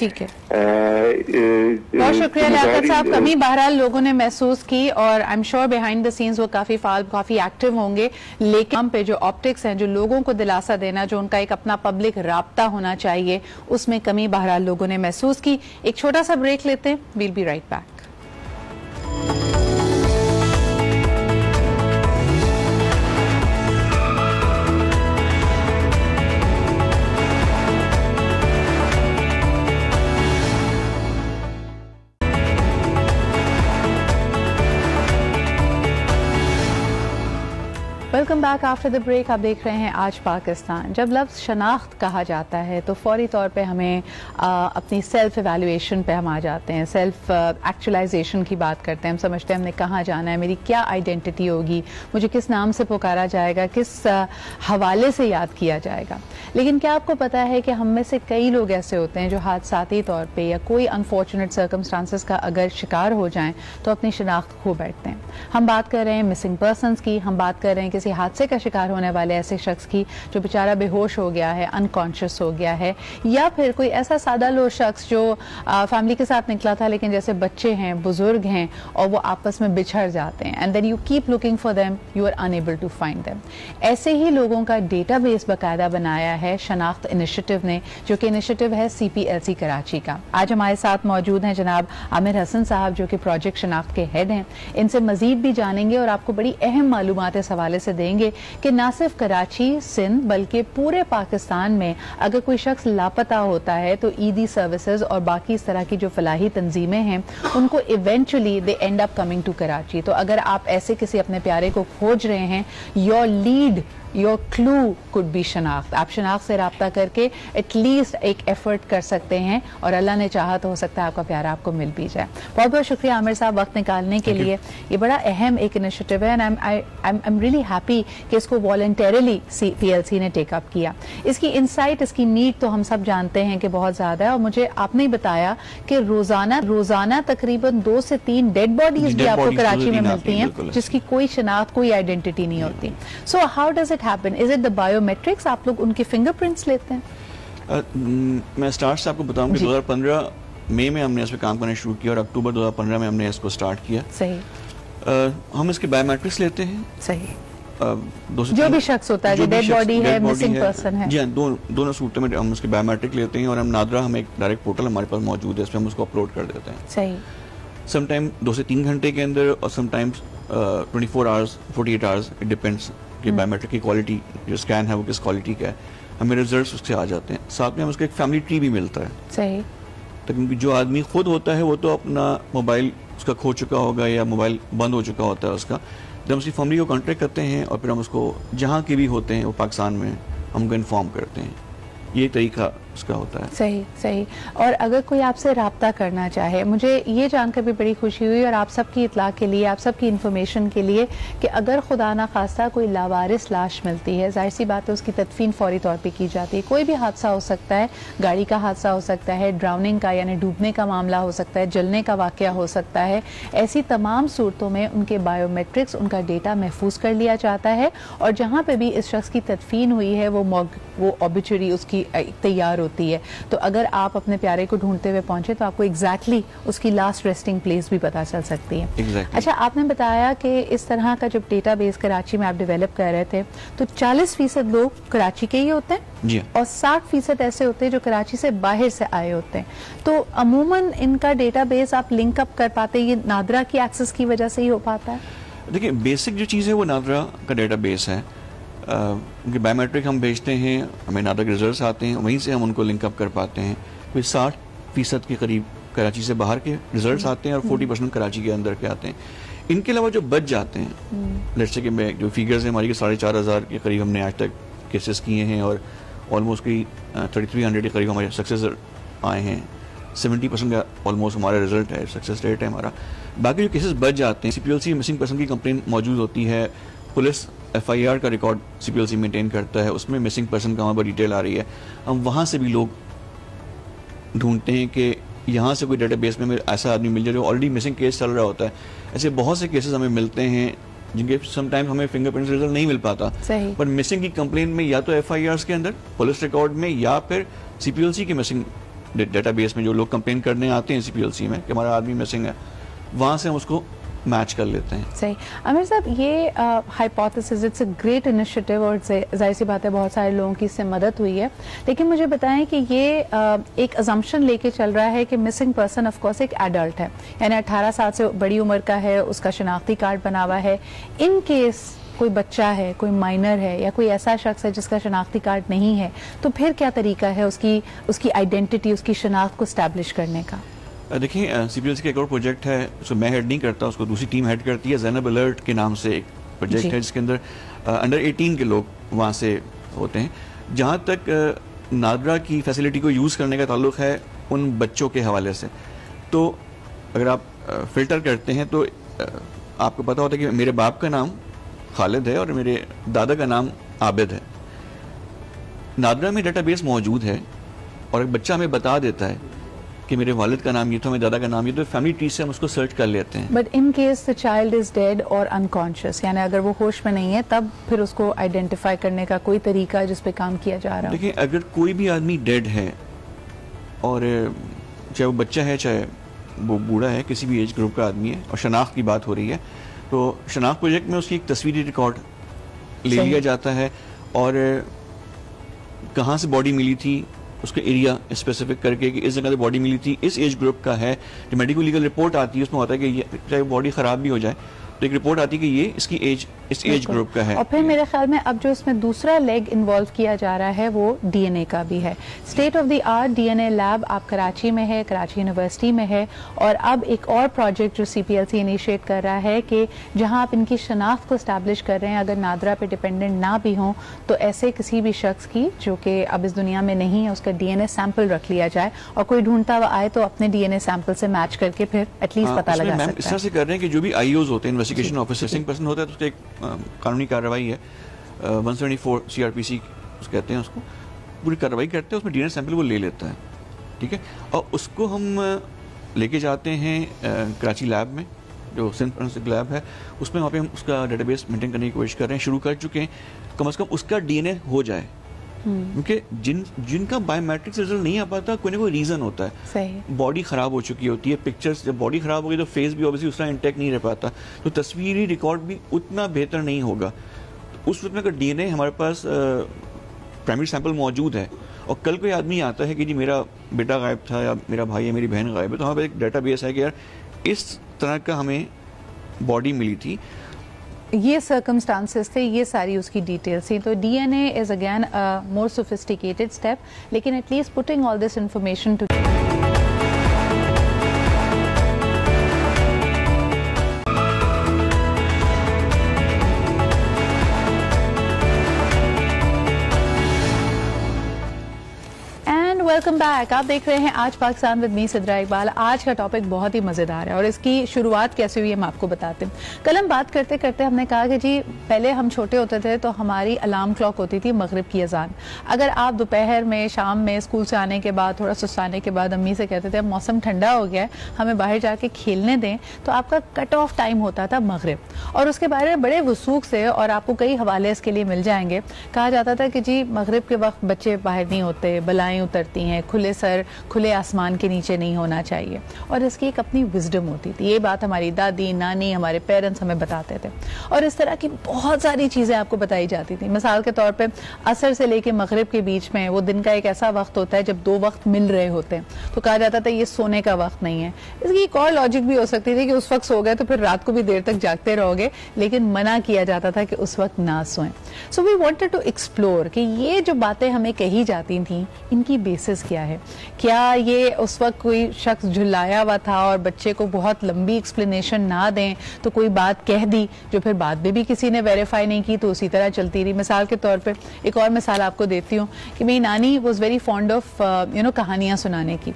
बहुत शुक्रिया लियाकत साहब। कमी बहरहाल लोगों ने महसूस की और I am sure behind the scenes वो काफी फाल, काफी एक्टिव होंगे, लेकिन हम पे जो ऑप्टिक्स हैं, जो लोगों को दिलासा देना, जो उनका एक अपना पब्लिक राब्ता होना चाहिए, उसमें कमी बहरहाल लोगों ने महसूस की। एक छोटा सा ब्रेक लेते हैं, we'll be right back. Welcome back after the break. आप देख रहे हैं आज पाकिस्तान। जब लफ्ज़ शनाख्त कहा जाता है तो फौरी तौर पे हमें अपनी सेल्फ एवेल्युएशन पे हम आ जाते हैं, सेल्फ एक्चुअलाइजेशन की बात करते हैं। हम समझते हैं हमने कहाँ जाना है, मेरी क्या आइडेंटिटी होगी, मुझे किस नाम से पुकारा जाएगा, किस हवाले से याद किया जाएगा। लेकिन क्या आपको पता है कि हम में से कई लोग ऐसे होते हैं जो हादसाती तौर पर या कोई अनफॉर्चुनेट सर्कमस्टांसेस का अगर शिकार हो जाएं तो अपनी शनाख्त खो बैठते हैं। हम बात कर रहे हैं मिसिंग पर्सनस की, हम बात कर रहे हैं किसी हादसे का शिकार होने वाले ऐसे शख्स की जो बेचारा बेहोश हो गया है, अनकॉन्शियस हो गया है, या फिर कोई ऐसा सादा लो शख्स जो फैमिली के साथ निकला था लेकिन जैसे बच्चे हैं, बुजुर्ग हैं और वो आपस में बिछड़ जाते हैं, and then you keep looking for them, you are unable to find them. ऐसे ही लोगों का डेटाबेस बाकायदा बनाया है शनाख्त इनिशिएटिव ने, जो कि इनिशिएटिव है CPLC कराची का। आज हमारे साथ मौजूद हैं जनाब आमिर हसन साहब, जो कि प्रोजेक्ट शनाख्त के हेड हैं। इनसे मजीद भी जानेंगे और आपको बड़ी अहम मालूमात इस हवाले से देंगे कि ना सिर्फ कराची, सिंध, बल्कि पूरे पाकिस्तान में अगर कोई शख्स लापता होता है तो ईदी सर्विसेज और बाकी इस तरह की जो फलाही तंजीमें हैं उनको eventually they end up coming to Karachi. तो अगर आप ऐसे किसी अपने प्यारे को खोज रहे हैं, your lead, your clue could be शनाख्त। आप शनाख्त से रब्ता करके एटलीस्ट एक एफर्ट कर सकते हैं और अल्लाह ने चाहा तो हो सकता है आपका प्यारा आपको मिल भी जाए। बहुत बहुत शुक्रिया आमिर साहब वक्त निकालने के लिए। ये बड़ा अहम एक इनिशिएटिव है and I am really happy कि इसको वॉलंटरली CPLC ने टेकअप किया। इसकी इंसाइट, इसकी नीड तो हम सब जानते हैं कि बहुत ज़्यादा है, और मुझे आपने बताया कि रोज़ाना तकरीबन 2 से 3 डेड बॉडीज भी आपको कराची में मिलती हैं जिसकी कोई शनाख्त, कोई आइडेंटिटी नहीं होती। So how does it happen? Is it the biometrics? आप लोग उनके फिंगरप्रिंट्स लेते हैं? मैं स्टार्ट से आपको बताऊं कि 2015 मई में हमने इस पे काम करना शुरू किया और अक्टूबर 2015 में हमने इसको स्टार्ट किया। सही। हम इसके बायोमेट्रिक्स लेते हैं। सही। जो भी शख्स होता है, डेड बॉडी है, मिसिंग पर्सन है, जी हाँ, दोनों सूरतों में हम उसके बायोमेट्रिक लेते हैं और हम नादरा, हमें एक डायरेक्ट पोर्टल हमारे पास मौजूद है, इसमें हम उसको अपलोड कर देते हैं। सही। समटाइम 2 से 3 घंटे के अंदर और sometimes 24 hours, 48 hours, it depends कि बायोमेट्रिक की क्वालिटी, जो स्कैन है वो किस क्वालिटी का है, हमें रिजल्ट्स उससे आ जाते हैं। साथ में हम उसका एक फैमिली ट्री भी मिलता है। सही। तो क्योंकि जो आदमी खुद होता है वो तो अपना मोबाइल उसका खो चुका होगा या मोबाइल बंद हो चुका होता है उसका, जब हम उसकी फैमिली को कॉन्टेक्ट करते हैं और फिर हम उसको जहाँ के भी होते हैं वो पाकिस्तान में, हम उनको इन्फॉर्म करते हैं। ये तरीका उसका होता है। सही सही। और अगर कोई आपसे रब्ता करना चाहे, मुझे ये जानकर भी बड़ी खुशी हुई और आप सबकी इत्ला के लिए, आप सबकी इन्फॉर्मेशन के लिए, कि अगर खुदा ना खास्ता कोई लावारिस लाश मिलती है, जाहिर सी बात है उसकी तदफीन फौरी तौर पे की जाती है। कोई भी हादसा हो सकता है, गाड़ी का हादसा हो सकता है, ड्राउनिंग का यानी डूबने का मामला हो सकता है, जलने का वाक़या हो सकता है। ऐसी तमाम सूरतों में उनके बायोमेट्रिक्स, उनका डेटा महफूज कर लिया जाता है और जहाँ पे भी इस शख्स की तदफीन हुई है वो ऑबिचुरी उसकी तैयार होती है। तो अगर आप अपने प्यारे को ढूंढते हुए पहुंचे तो आपको एग्जैक्टली उसकी लास्ट रेस्टिंग प्लेस भी पता चल सकती है। अच्छा, आपने बताया कि इस तरह का जब डेटाबेस कराची में आप डेवलप कर रहे थे तो 40% लोग कराची के ही होते हैं जी, और 60% ऐसे होते हैं जो कराची से बाहर से आए होते हैं। तो अमूमन इनका डेटाबेस आप लिंक अप कर पाते हैं, ये नादरा की एक्सेस की वजह से ही हो पाता है? देखिए, बेसिक जो चीज़ है वो नादरा का डेटाबेस है। उनके बायोमेट्रिक हम भेजते हैं, हमें नादरा के रिजल्ट्स आते हैं, वहीं से हम उनको लिंक अप कर पाते हैं। कोई 60% के करीब कराची से बाहर के रिजल्ट्स आते हैं और 40% कराची के अंदर के आते हैं। इनके अलावा जो बच जाते हैं, लेट्स से कि मैं जो फिगर्स हैं हमारी के 4,500 के करीब हमने आज तक केसेस किए हैं और ऑलमोस्ट कोई 3300 के करीब हमारे सक्सेस आए हैं। 70% का ऑलमोस्ट हमारा रिजल्ट है, सक्सेस रेट है हमारा। बाकी जो केसेस बच जाते हैं, CPLC मिसिंग पर्सन की कंप्लेन मौजूद होती है, पुलिस FIR का रिकॉर्ड CPLC मेंटेन करता है, उसमें मिसिंग पर्सन का वहाँ पर डिटेल आ रही है। हम वहाँ से भी लोग ढूंढते हैं कि यहाँ से कोई डेटाबेस में ऐसा आदमी मिल जाए जो ऑलरेडी मिसिंग केस चल रहा होता है। ऐसे बहुत से केसेस हमें मिलते हैं जिनके समटाइम हमें फिंगरप्रिंट रिजल्ट नहीं मिल पाता, पर मिसिंग की कंप्लेन में या तो FIRs के अंदर, पुलिस रिकॉर्ड में, या फिर CPLC के मिसिंग डेटाबेस में जो लोग कंप्लेन करने आते हैं CPLC में कि हमारा आदमी मिसिंग है, वहाँ से हम उसको मैच कर लेते हैं। सही। आमिर साहब, ये hypothesis, it's a great initiative और जाहिर सी बात है बहुत सारे लोगों की इससे मदद हुई है, लेकिन मुझे बताएं कि ये एक अजम्पशन लेके चल रहा है कि मिसिंग पर्सन ऑफ कोर्स एक एडल्ट है, यानी 18 साल से बड़ी उम्र का है, उसका शनाख्ती कार्ड बना हुआ है। इन केस कोई बच्चा है, कोई माइनर है या कोई ऐसा शख्स है जिसका शनाख्ती कार्ड नहीं है, तो फिर क्या तरीका है उसकी आइडेंटिटी, उसकी शनाख्त को स्टैब्लिश करने का? देखिए, CPLC का एक और प्रोजेक्ट है, उसको मैं हेड नहीं करता, उसको दूसरी टीम हेड करती है। ज़ैनब अलर्ट के नाम से एक प्रोजेक्ट है जिसके अंदर अंडर 18 के लोग वहाँ से होते हैं। जहाँ तक नादरा की फैसिलिटी को यूज़ करने का ताल्लुक़ है उन बच्चों के हवाले से, तो अगर आप फ़िल्टर करते हैं तो आपको पता होता है कि मेरे बाप का नाम खालिद है और मेरे दादा का नाम आबिद है। नादरा में डेटाबेस मौजूद है और एक बच्चा हमें बता देता है कि मेरे वालिद का नाम ये था, मेरे दादा का नाम ये, तो फैमिली ट्री से हम उसको सर्च कर लेते हैं। But in case the child is dead और अनकॉन्शियस, यानी अगर वो होश में नहीं है, तब फिर उसको आइडेंटिफाई करने का कोई तरीका है जिस पे काम किया जा रहा है? देखिए, अगर कोई भी आदमी डेड है और चाहे वो बच्चा है चाहे वो बूढ़ा है, किसी भी एज ग्रुप का आदमी है और शनाख्त की बात हो रही है, तो शनाख्त प्रोजेक्ट में उसकी एक तस्वीरी रिकॉर्ड ले लिया जाता है और कहाँ से बॉडी मिली थी उसके एरिया स्पेसिफिक करके कि इस जगह से बॉडी मिली थी, इस एज ग्रुप का है। जो मेडिको लीगल रिपोर्ट आती है उसमें होता है कि ये चाहे बॉडी ख़राब भी हो जाए तो एक रिपोर्ट आती है कि ये इसकी एज इस एज ग्रुप का है। और फिर मेरे ख्याल में अब जो इसमें दूसरा लेग इन्वॉल्व किया जा रहा है वो DNA का भी है। State of the art DNA lab आप कराची में है, कराची यूनिवर्सिटी में है, और अब एक और प्रोजेक्ट जो CPLC इनिशिएट कर रहा है कि जहां आप इनकी शनाख्त को स्टैब्लिश कर रहे हैं, अगर नादरा पे डिपेंडेंट ना भी हों तो ऐसे किसी भी शख्स की जो कि अब इस दुनिया में नहीं है उसका DNA सैंपल रख लिया जाए और कोई ढूंढता हुआ आए तो अपने DNA सैंपल से मैच करके फिर एटलीस्ट पता लगा सकता है। इस तरह से कर रहे हैं कि जो भी IOs होते हैं, इन्वेस्टिगेशन ऑफिसर पर्सन होता है, तो उसका एक कानूनी कार्रवाई है, 174 CRPC कहते हैं उसको, पूरी कार्रवाई करते हैं, उसमें DNA सैंपल वो ले लेता है, ठीक है, और उसको हम लेके जाते हैं कराची लैब में, जो सिंध फोरेंसिक लैब है, उसमें वहाँ पे हम उसका डेटाबेस मेंटेन करने की कोशिश कर रहे हैं, शुरू कर चुके हैं। कम से कम उसका DNA हो जाए, क्योंकि जिनका बायोमेट्रिक्स रिजल्ट नहीं आ पाता, कोई ना कोई रीज़न होता है। बॉडी ख़राब हो चुकी होती है, पिक्चर्स जब बॉडी ख़राब हो गई तो फेस भी ऑब्वियसली उस तरह इंटैक्ट नहीं रह पाता, तो तस्वीरी रिकॉर्ड भी उतना बेहतर नहीं होगा। उस वक्त में अगर DNA हमारे पास प्राइमरी सैंपल मौजूद है और कल कोई आदमी आता है कि जी मेरा बेटा गायब था या मेरा भाई या मेरी बहन गायब है, तो हमारे पास एक डेटाबेस है कि यार इस तरह का हमें बॉडी मिली थी, ये सर्कमस्टांसेस थे, ये सारी उसकी डिटेल्स थी। तो DNA is again a more sophisticated step, लेकिन at least putting all this information to welcome back. आप देख रहे हैं आज पाकिस्तान विद मी सिद्रा इकबाल। आज का टॉपिक बहुत ही मज़ेदार है और इसकी शुरुआत कैसे हुई हम आपको बताते हैं। कल हम बात करते करते हमने कहा कि जी पहले हम छोटे होते थे तो हमारी अलार्म क्लॉक होती थी मगरिब की अजान। अगर आप दोपहर में, शाम में स्कूल से आने के बाद, थोड़ा सुस्ताने के बाद अम्मी से कहते थे अब मौसम ठंडा हो गया है, हमें बाहर जाके खेलने दें, तो आपका कट ऑफ टाइम होता था मगरिब। और उसके बारे में बड़े वसूख से, और आपको कई हवाले इसके लिए मिल जाएंगे, कहा जाता था कि जी मगरिब के वक्त बच्चे बाहर नहीं होते, बलाएँ उतरती हैं, खुले सर खुले आसमान के नीचे नहीं होना चाहिए। और इसकी एक अपनी विजडम होती थी। ये बात हमारी दादी, नानी, हमारे पेरेंट्स हमें बताते थे। और इस तरह की बहुत सारी चीज़ें आपको बताई जाती थी। मिसाल के तौर पे असर से लेके मगरिब के बीच में वो दिन का एक ऐसा वक्त होता है जब दो वक्त मिल रहे होते हैं, तो कहा जाता था ये सोने का वक्त नहीं है। इसकी एक और लॉजिक भी हो सकती थी कि उस वक्त सो गए तो फिर रात को भी देर तक जागते रहोगे, लेकिन मना किया जाता था कि उस वक्त ना सोएं। So we wanted to explore कि ये जो बातें हमें कही जाती थी इनकी बेसिस क्या है। क्या ये उस वक्त कोई शख्स झुलाया हुआ था और बच्चे को बहुत लंबी एक्सप्लेनेशन ना दें तो कोई बात कह दी जो फिर बाद में भी किसी ने वेरीफाई नहीं की तो उसी तरह चलती रही। मिसाल के तौर पे एक और मिसाल आपको देती हूँ कि मेरी नानी वॉज वेरी फॉन्ड ऑफ कहानियाँ सुनाने की।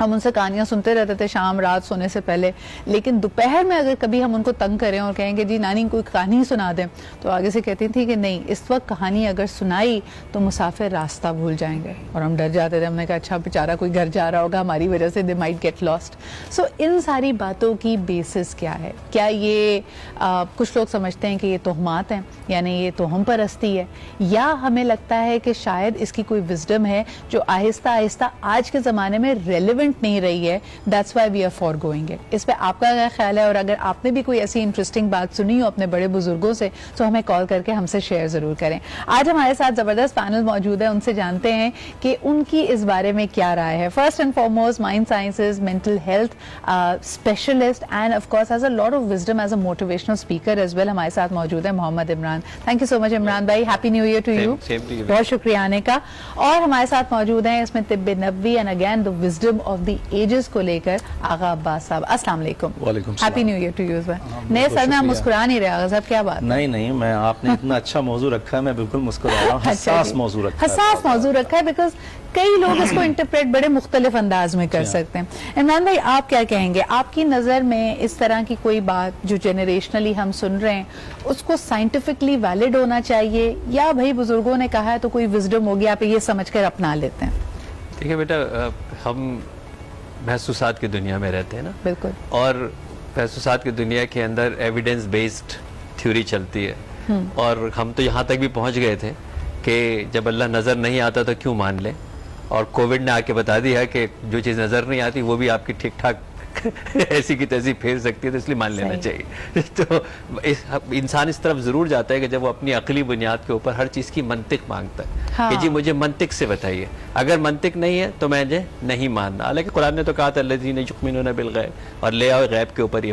हम उनसे कहानियाँ सुनते रहते थे शाम रात सोने से पहले, लेकिन दोपहर में अगर कभी हम उनको तंग करें और कहेंगे जी नानी कोई कहानी सुना दें, तो आगे से कहती थी कि नहीं, इस वक्त कहानी अगर सुनाई तो मुसाफिर रास्ता भूल जाएंगे। और हम डर जाते थे। हमने कहा अच्छा बेचारा कोई घर जा रहा होगा हमारी वजह से, दे माइट गेट लॉस्ट। सो इन सारी बातों की बेसिस क्या है? क्या ये कुछ लोग समझते हैं कि ये तोहमात हैं, यानी ये तोहम परस्ती है, या हमें लगता है कि शायद इसकी कोई विजडम है जो आहिस्ता आहिस्ता आज के ज़माने में रेलिवेंट नहीं रही है। That's why we are foregoing it. इस पे आपका क्या ख्याल है? और अगर आपने भी कोई ऐसी इंटरेस्टिंग बात सुनी हो अपने बड़े बुजुर्गों से तो हमें कॉल करके हमसे शेयर जरूर करें। आज हमारे साथ जबरदस्त पैनल मौजूद है, उनसे जानते हैं कि उनकी इस बारे में क्या राय है। First and foremost mind sciences mental health specialist and of course has a lot of wisdom as a motivational speaker as well हमारे साथ मौजूद है Mohammed Imran. Thank you so much Imran भाई, happy new year to you. बहुत शुक्रिया आने का। और हमारे साथ मौजूद हैं इसमें तिब्बे नबवी and again the wisdom of the ages को लेकर आगा अब्बास साहब। अस्सलाम वालेकुम। वालेकुम happy new year to you. नए सर में आप मुस्कुरा नहीं रहे आगा साहब, क्या बात? नहीं, मैं आपने इतना अच्छा मौजू रखा है, मैं बिल्कुल मुस्कुरा रहा हूँ। हसास मौजू रखा है, हसास मौजू रखा है, बिकॉज कई लोग इसको इंटरप्रेट बड़े मुख्तलिफ अंदाज में कर सकते हैं। इमरान भाई आप क्या कहेंगे? आपकी नज़र में इस तरह की कोई बात जो जनरेशनली हम सुन रहे हैं उसको साइंटिफिकली वैलिड होना चाहिए, या भाई बुजुर्गों ने कहा है तो कोई विजडम होगी आप ये समझ कर अपना लेते हैं? देखिए बेटा, हम महसूसात की दुनिया में रहते हैं ना, बिल्कुल, और महसूसात की दुनिया के अंदर एविडेंस बेस्ड थ्योरी चलती है। और हम तो यहाँ तक भी पहुँच गए थे कि जब अल्लाह नज़र नहीं आता तो क्यों मान लें, और कोविड ने आके बता दिया कि जो चीज़ नज़र नहीं आती वो भी आपकी ठीक ठाक ऐसी की तैसी फेर सकती है, तो इसलिए मान लेना चाहिए। तो इंसान इस तरफ जरूर जाता है कि जब वो अपनी अकली बुनियाद के ऊपर हर चीज़ की मंतिक मांगता है। हाँ। कि जी मुझे मंतिक से बताइए, अगर मंतिक नहीं है तो मुझे नहीं मानना। हालांकि कुरान ने तो कहा था अल्लज़ीना युमिनूना बिल गैब, और ले आओ गैब के ऊपर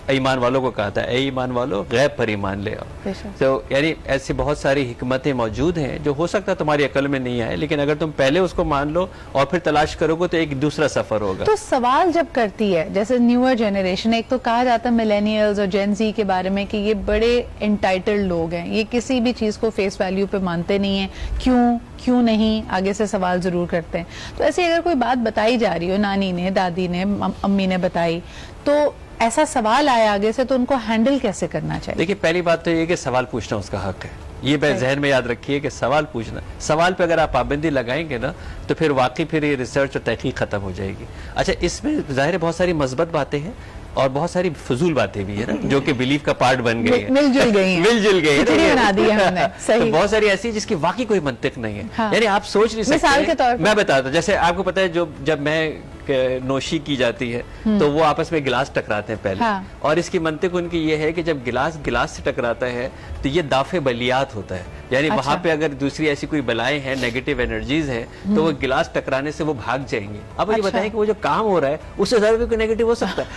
ईमान वालों को कहा था ए ईमान वालों गैब पर ईमान ले आओ। तो यानी ऐसी बहुत सारी हिकमतें मौजूद हैं जो हो सकता है तुम्हारी अकल में नहीं आए, लेकिन अगर तुम पहले उसको मान लो और फिर तलाश करोगे तो एक दूसरा सफर होगा। तो सवाल जब करती है जैसे न्यूअर जनरेशन, एक तो कहा जाता है मिलेनियल्स और जेन ज़ी के बारे में कि ये बड़े एंटाइटल्ड लोग हैं, ये किसी भी चीज़ को फेस वैल्यू पे मानते नहीं है, क्यों नहीं, आगे से सवाल जरूर करते हैं। तो ऐसे अगर कोई बात बताई जा रही हो, नानी ने, दादी ने, अम्मी ने बताई, तो ऐसा सवाल आया आगे से, तो उनको हैंडल कैसे करना चाहिए? देखिए पहली बात तो ये कि सवाल पूछना उसका हक है। ये जहन में याद रखिए कि सवाल पूछना, सवाल पे अगर आप पाबंदी लगाएंगे ना तो फिर वाकई फिर ये रिसर्च और तहकीक खत्म हो जाएगी। अच्छा, इसमें ज़ाहिर बहुत सारी मस्बत बातें हैं, और बहुत सारी फजूल बातें भी है ना जो कि बिलीफ का पार्ट बन गई है, मिलजुल गई हैं, मिलजुल गई बना दी है हमने। सही। तो बहुत सारी ऐसी जिसकी वाकई कोई मंतिक नहीं है। हाँ। यानी आप सोच नहीं सकते। मिसाल के तौर पर मैं बताता हूं, जैसे आपको पता है जब मैं नोशी की जाती है तो वो आपस में गिलास टकराते हैं पहले। हाँ। और इसकी मंतिक उनकी ये है कि जब गिलास गिलास से टकराता है तो ये दाफे बलियात होता है, यानी अच्छा। वहां पे अगर दूसरी ऐसी कोई बलाएं हैं, नेगेटिव एनर्जीज हैं, तो वो गिलास टकराने से वो भाग जाएंगे। अब ये बताएं कि वो जो काम हो रहा है उससे ज्यादा भी कोई नेगेटिव हो सकता है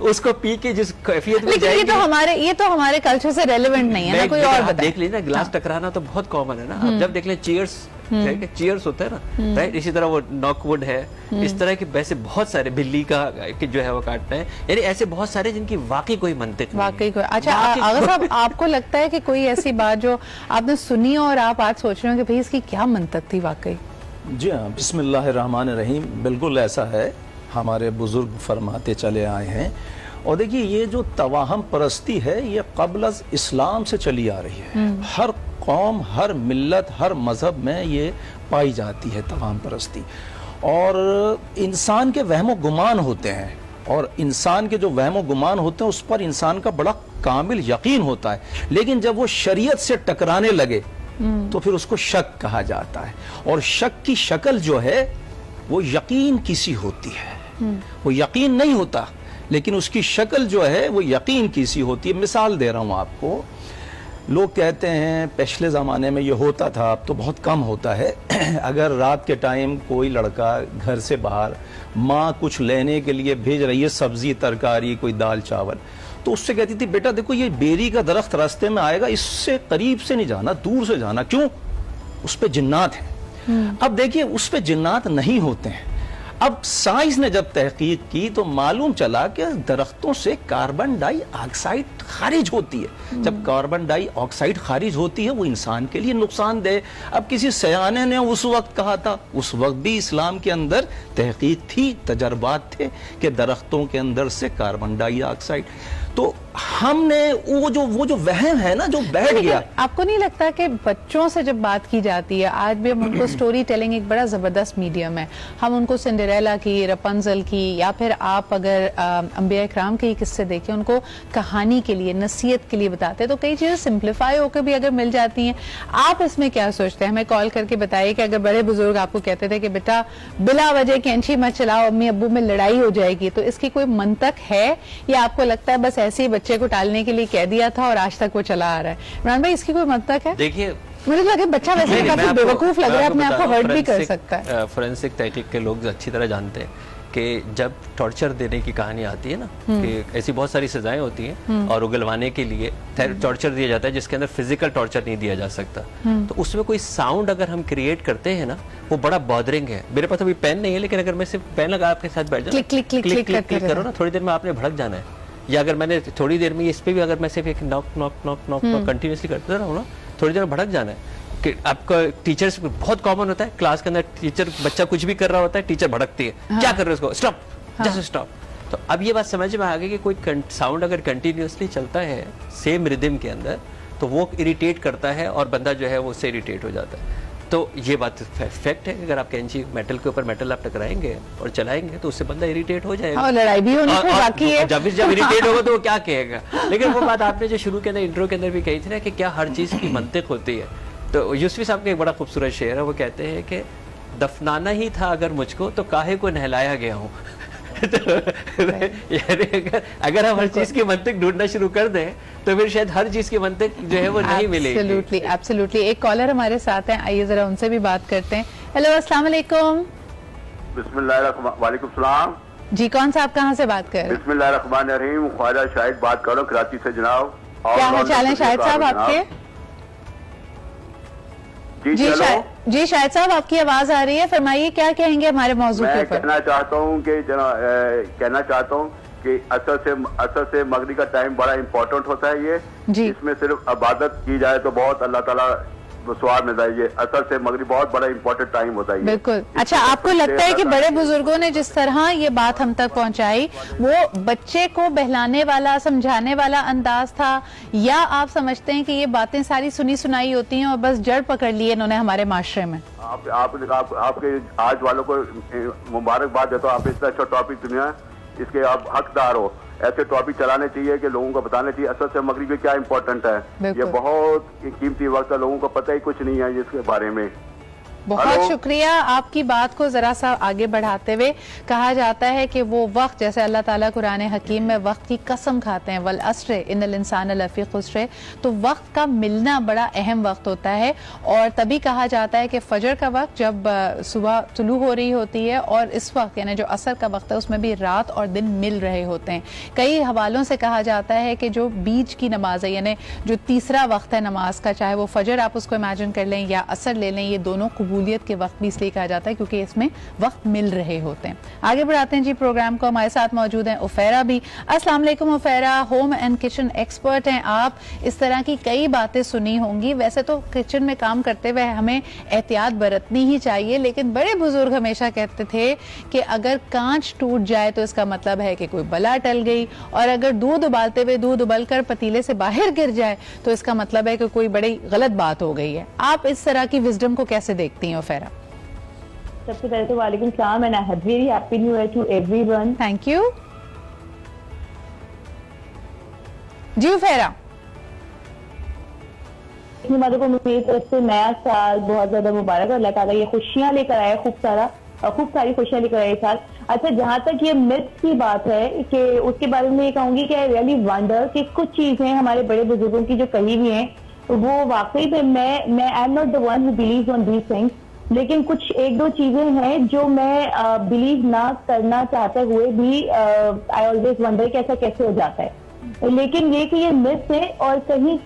उसको पी के जिस कैफियत में जाएंगे। ये तो हमारे कल्चर से रेलेवेंट नहीं है ना। कोई और देख लीजिए ना, गिलास टकराना तो बहुत कॉमन है ना। आप जब देख लें चीयर्स, चीयर्स होता है ना, राइट, इसी तरह वो नॉकवुड है, इस तरह के वैसे बहुत सारे, बिल्ली का जो है वो काटना है, यानी ऐसे बहुत सारे जिनकी वाकई कोई मंतिक नहीं है। अच्छा आगा साहब, आपको लगता है कि कोई ऐसी बात जो आपने सुनी और आप आज सोच रहे हो कि भाई इसकी क्या मंतिक थी वाकई? जी हाँ, बिस्मिल्लाहिर्रहमानिर्रहीम, बिल्कुल ऐसा है, हमारे बुजुर्ग फरमाते चले आए हैं। और देखिए ये जो तवाहम परस्ती है ये क़ब्ल इस्लाम से चली आ रही है। हर कौम, हर मिल्लत, हर मज़हब में ये पाई जाती है तवाहम परस्ती। और इंसान के वहम गुमान होते हैं, और इंसान के जो वहम गुमान होते हैं उस पर इंसान का बड़ा कामिल यकीन होता है, लेकिन जब वो शरीयत से टकराने लगे तो फिर उसको शक कहा जाता है। और शक की शक्ल जो है वो यकीन किसी होती है, वो यकीन नहीं होता, लेकिन उसकी शक्ल जो है वो यकीन किसी होती है। मिसाल दे रहा हूँ आपको, लोग कहते हैं पिछले ज़माने में ये होता था, अब तो बहुत कम होता है। अगर रात के टाइम कोई लड़का घर से बाहर, माँ कुछ लेने के लिए भेज रही है, सब्जी तरकारी कोई दाल चावल, तो उससे कहती थी बेटा देखो ये बेरी का दरख्त रास्ते में आएगा, इससे करीब से नहीं जाना, दूर से जाना। क्यों? उस पे जिन्नात है। अब देखिए उस पे जिन्नात नहीं होते हैं। अब साइंस ने जब तहकीक की तो मालूम चला कि दरख्तों से कार्बन डाइऑक्साइड खारिज होती है। जब कार्बन डाइऑक्साइड खारिज होती है वो इंसान के लिए नुकसानदेह। अब किसी सयाने ने उस वक्त कहा था, उस वक्त भी इस्लाम के अंदर तहकीक थी, तजर्बात थे कि दरख्तों के अंदर से कार्बन डाइऑक्साइड। तो हमने वो जो वहम है ना जो बैठ गया। आपको नहीं लगता कि बच्चों से जब बात की जाती है, आज भी हम उनको स्टोरी टेलिंग एक बड़ा जबरदस्त मीडियम है, हम उनको सिंड्रेला की, रपंजल की, या फिर आप अगर अंबिया इकराम के किस्से देखें, उनको कहानी के लिए, नसीहत के लिए बताते हैं, तो कई चीजें सिंप्लीफाई होकर भी अगर मिल जाती हैं। आप इसमें क्या सोचते हैं? हमें कॉल करके बताइए कि अगर बड़े बुजुर्ग आपको कहते थे कि बेटा बिला वजह कैंची मत चलाओ, अम्मी अब्बू में लड़ाई हो जाएगी, तो इसकी कोई मंतक है या आपको लगता है बस ऐसे ही बच्चे को टालने के लिए कह दिया था और आज तक वो चला आ रहा है? इमरान भाई इसकी कोई मंतक है? देखिए मुझे लगे बच्चा वैसे काफी बेवकूफ लग रहा है, अपने आप को हर्ट भी कर सकता है। फोरेंसिक तहकीक के लोग अच्छी तरह जानते हैं कि जब टॉर्चर देने की कहानी आती है ना, कि ऐसी बहुत सारी सजाएं होती हैं और उगलवाने के लिए टॉर्चर दिया जाता है जिसके अंदर फिजिकल टॉर्चर नहीं दिया जा सकता, तो उसमें कोई साउंड अगर हम क्रिएट करते हैं ना वो बड़ा बॉदरिंग है। मेरे पास अभी पेन नहीं है, लेकिन अगर मैं सिर्फ पेन लगा आपके साथ बैठ जाऊं, क्लिक करो ना, थोड़ी देर में आपने भड़क जाना है। या अगर मैंने थोड़ी देर में इस पे भी अगर मैं सिर्फ एक knock knock knock knock continuously करते रहूं ना, थोड़ी देर में भड़क जाना है। कि आपका टीचर्स बहुत कॉमन होता है, क्लास के अंदर टीचर, बच्चा कुछ भी कर रहा होता है, टीचर भड़कती है, हाँ। क्या कर रहे हो इसको, स्टॉप, जस्ट स्टॉप। तो अब ये बात समझ में आ गई कि कोई साउंड अगर कंटिन्यूसली चलता है सेम रिदम के अंदर तो वो इरिटेट करता है और बंदा जो है वो उससे इरिटेट हो जाता है। तो ये बात फैक्ट है, अगर आप कैंची मेटल के ऊपर मेटल आप टकराएंगे और चलाएंगे तो उससे बंदा इरिटेट हो जाएगा, और लड़ाई भी होनी बाकी है। जब इरिटेट होगा तो वो क्या कहेगा। लेकिन वो बात आपने जो शुरू के अंदर, इंट्रो के अंदर भी कही थी ना कि क्या हर चीज की मंतिक होती है। तो यूसुफी साहब का एक बड़ा खूबसूरत शेर है, वो कहते हैं कि दफनाना ही था अगर मुझको तो काहे को नहलाया गया हूँ। अगर हम हर चीज की मंतिक ढूंढना शुरू कर दें तो फिर शायद हर चीज की मंतिक जो है वो नहीं मिलेगी। एब्सोल्युटली। एक कॉलर हमारे साथ हैं, आइए जरा उनसे भी बात करते हैं। हेलो, अस्सलाम वालेकुम। वालेकुम सलाम जी, कौन सा आप कहाँ से बात कर रहे हैं? बिस्मिल्लाहिर्रहमानिर्रहीम, ख्वाजा शाहिद बात कर रहा हूँ कराची से जनाब। क्या हाल चाल है शाहिद साहब आपके? जी शाहिद साहब, आपकी आवाज आ रही है, फरमाइए क्या कहेंगे हमारे मौजू के ऊपर? कहना चाहता हूँ कि असर से मगरिब का टाइम बड़ा इम्पोर्टेंट होता है। ये इसमें सिर्फ इबादत की जाए तो बहुत अल्लाह ताला स्वाब में जाइए। असर से मगरिब बहुत बड़ा इम्पोर्टेंट टाइम होता है। बिल्कुल। अच्छा, आपको लगता है कि बड़े बुजुर्गों ने जिस तरह ये बात हम तक पहुंचाई वो बच्चे को बहलाने वाला, समझाने वाला अंदाज था, या आप समझते हैं कि ये बातें सारी सुनी सुनाई होती हैं और बस जड़ पकड़ लिए इन्होंने हमारे माशरे में? आपके आज वालों को मुबारकबाद देता हूँ, आप इतना अच्छा टॉपिक दुनिया इसके आप हकदार हो। ऐसे टॉपिक चलाने चाहिए कि लोगों को बताना चाहिए असर से मगरिब में क्या इंपॉर्टेंट है। ये बहुत कीमती वक्त है, लोगों को पता ही कुछ नहीं है इसके बारे में। बहुत शुक्रिया। आपकी बात को जरा सा आगे बढ़ाते हुए कहा जाता है कि वो वक्त, जैसे अल्लाह ताला कुरान हकीम में वक्त की कसम खाते हैं, वल अस्र इन्नल इंसान लफी खुस्र, तो वक्त का मिलना बड़ा अहम वक्त होता है। और तभी कहा जाता है कि फजर का वक्त जब सुबह तुलू हो रही होती है और इस वक्त यानी जो असर का वक्त है उसमें भी रात और दिन मिल रहे होते हैं। कई हवालों से कहा जाता है कि जो बीच की नमाज है यानी जो तीसरा वक्त है नमाज का, चाहे वो फजर आप उसको इमेजिन कर लें या असर ले लें, ये दोनों कबूलियत के वक्त भी इसलिए कहा जाता है क्योंकि इसमें वक्त मिल रहे होते हैं। आगे बढ़ाते हैं जी प्रोग्राम को। हमारे साथ मौजूद हैं उफैरा भी। अस्सलाम वालेकुम उफैरा, होम एंड किचन एक्सपर्ट हैं आप। इस तरह की कई बातें सुनी होंगी। वैसे तो किचन में काम करते हुए हमें एहतियात बरतनी ही चाहिए, लेकिन बड़े बुजुर्ग हमेशा कहते थे कि अगर कांच टूट जाए तो इसका मतलब है कि कोई बला टल गई, और अगर दूध उबालते हुए दूध उबलकर पतीले से बाहर गिर जाए तो इसका मतलब है कि कोई बड़ी गलत बात हो गई है। आप इस तरह की विजडम को कैसे देखती हैं उफैरा? सबसे पहले तो वालेकुम सलाम and very happy new year to everyone. Thank you ji Ufaira. इतनी बातों को मेरी तरफ से नया साल बहुत ज्यादा मुबारक, अल्लाह ताला ये खुशियां लेकर आए, खूब सारी खुशियां लेकर आए साल। अच्छा, जहाँ तक ये मिथ की बात है कि उसके बारे में ये कहूंगी कि आई रियली वंडर कि कुछ चीजें हमारे बड़े बुजुर्गों की जो कही हुई हैं वो वाकई में मैं I am not the one who believes on these things, लेकिन कुछ एक दो चीजें हैं जो मैं बिलीव ना करना चाहते हुए भी आई ऑलवेज वंडर कि ऐसा कैसे हो जाता है। लेकिन ये कि ये मिथ है, और कहीं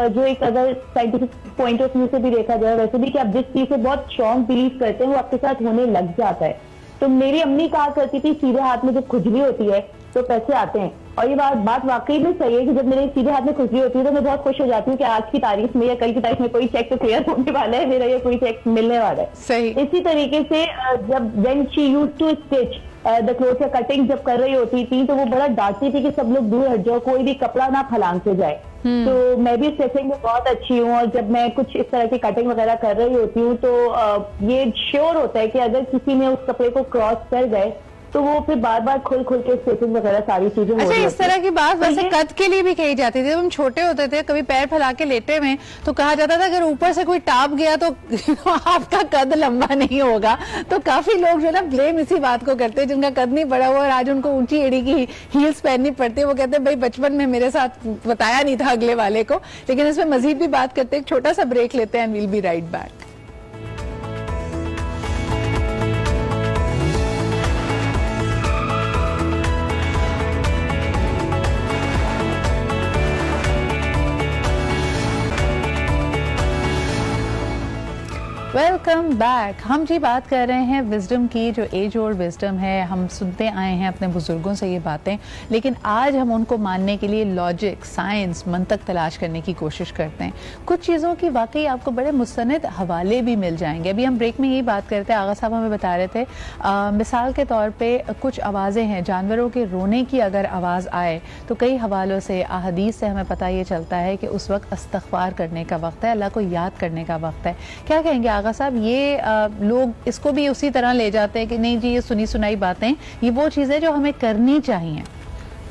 जो एक अगर साइंटिफिक पॉइंट ऑफ व्यू से भी देखा जाए वैसे भी कि आप जिस चीज से बहुत स्ट्रॉन्ग बिलीव करते हैं वो आपके साथ होने लग जाता है। तो मेरी अम्मी कहा करती थी सीधे हाथ में जब खुजली होती है तो पैसे आते हैं, और ये बात वाकई में सही है कि जब मेरे सीधे हाथ में खुजली होती है तो मैं बहुत खुश हो जाती हूँ कि आज की तारीख में या कल की तारीख में कोई चेक तो क्लियर होने वाला है मेरा, या कोई चेक मिलने वाला है। सही। इसी तरीके से जब when she used to stitch the cloth या कटिंग जब कर रही होती थी तो वो बड़ा डांटती थी कि सब लोग दूर हट जाओ, कोई भी कपड़ा ना फलांग के जाए। तो मैं भी स्टिचिंग में बहुत अच्छी हूँ, और जब मैं कुछ इस तरह की कटिंग वगैरह कर रही होती हूँ तो ये श्योर होता है कि अगर किसी ने उस कपड़े को क्रॉस कर गए तो वो फिर बार बार खुल के स्टिचिंग वगैरह सारी चीजें। अच्छा, इस तरह की बात वैसे कद के लिए भी कही जाती थी। जब हम छोटे होते थे कभी पैर फैला के लेटे में तो कहा जाता था अगर ऊपर से कोई टाप गया तो आपका कद लंबा नहीं होगा। तो काफी लोग जो ना ब्लेम इसी बात को करते हैं जिनका कद नहीं बढ़ा हुआ और आज उनको ऊंची एड़ी की हील्स पहननी पड़ती है। वो कहते हैं भाई बचपन में मेरे साथ बताया नहीं था अगले वाले को। लेकिन इसमें मजीद भी बात करते हैं, एक छोटा सा ब्रेक लेते हैं, will be right back. Welcome back. हम जी बात कर रहे हैं विजडम की, जो एज ओल्ड विजडम है। हम सुनते आए हैं अपने बुजुर्गों से ये बातें, लेकिन आज हम उनको मानने के लिए लॉजिक, साइंस, मंतक तलाश करने की कोशिश करते हैं। कुछ चीज़ों की वाकई आपको बड़े मुस्तनद हवाले भी मिल जाएंगे। अभी हम ब्रेक में यही बात करते हैं, आगा साहब हमें बता रहे थे मिसाल के तौर पर कुछ आवाज़ें हैं, जानवरों के रोने की अगर आवाज़ आए तो कई हवालों से, अहदीस से हमें पता ये चलता है कि उस वक्त इस्तग़फ़ार करने का वक्त है, अल्लाह को याद करने का वक्त है। क्या कहेंगे आगा साहब, ये लोग इसको भी उसी तरह ले जाते हैं कि नहीं जी ये सुनी सुनाई बातें, ये वो चीज़ें जो हमें करनी चाहिए?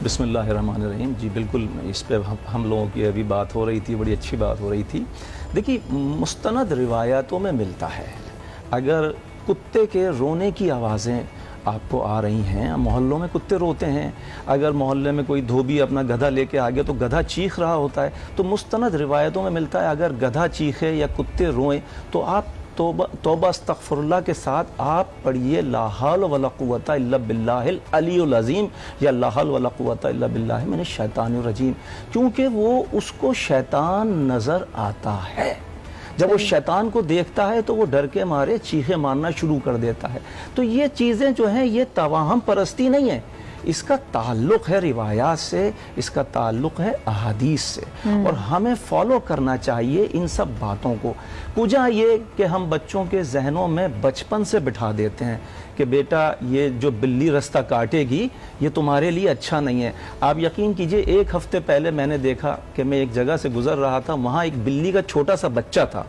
बिस्मिल्लाहिर्रहमानिर्रहीम। जी बिल्कुल, इस पे हम लोगों की अभी बात हो रही थी, बड़ी अच्छी बात हो रही थी। देखिए, मुस्तनद रिवायातों में मिलता है अगर कुत्ते के रोने की आवाज़ें आपको आ रही हैं, मोहल्लों में कुत्ते रोते हैं, अगर मोहल्ले में कोई धोबी अपना गधा लेके आ गया तो गधा चीख रहा होता है, तो मुस्तनद रिवायतों में मिलता है अगर गधा चीखे या कुत्ते रोएं तो आप तौबा अस्तग़फ़िरुल्लाह के साथ आप पढ़िए ला हौल वला कुव्वता इल्ला बिल्लाहिल अलीयुल अज़ीम, या ला हौल वला कुव्वता इल्ला बिल्लाहि मिनश शैतानिर रजीम, क्योंकि वो उसको शैतान नज़र आता है। जब वो शैतान को देखता है तो वो डर के मारे चीखे मारना शुरू कर देता है। तो ये चीज़ें जो हैं ये तवाहम परस्ती नहीं है, इसका ताल्लुक़ है रिवायात से, इसका ताल्लुक़ है अहादीस से, और हमें फॉलो करना चाहिए इन सब बातों को। कुजा ये कि हम बच्चों के जहनों में बचपन से बिठा देते हैं कि बेटा ये जो बिल्ली रास्ता काटेगी ये तुम्हारे लिए अच्छा नहीं है। आप यकीन कीजिए, एक हफ्ते पहले मैंने देखा कि मैं एक जगह से गुजर रहा था, वहाँ एक बिल्ली का छोटा सा बच्चा था।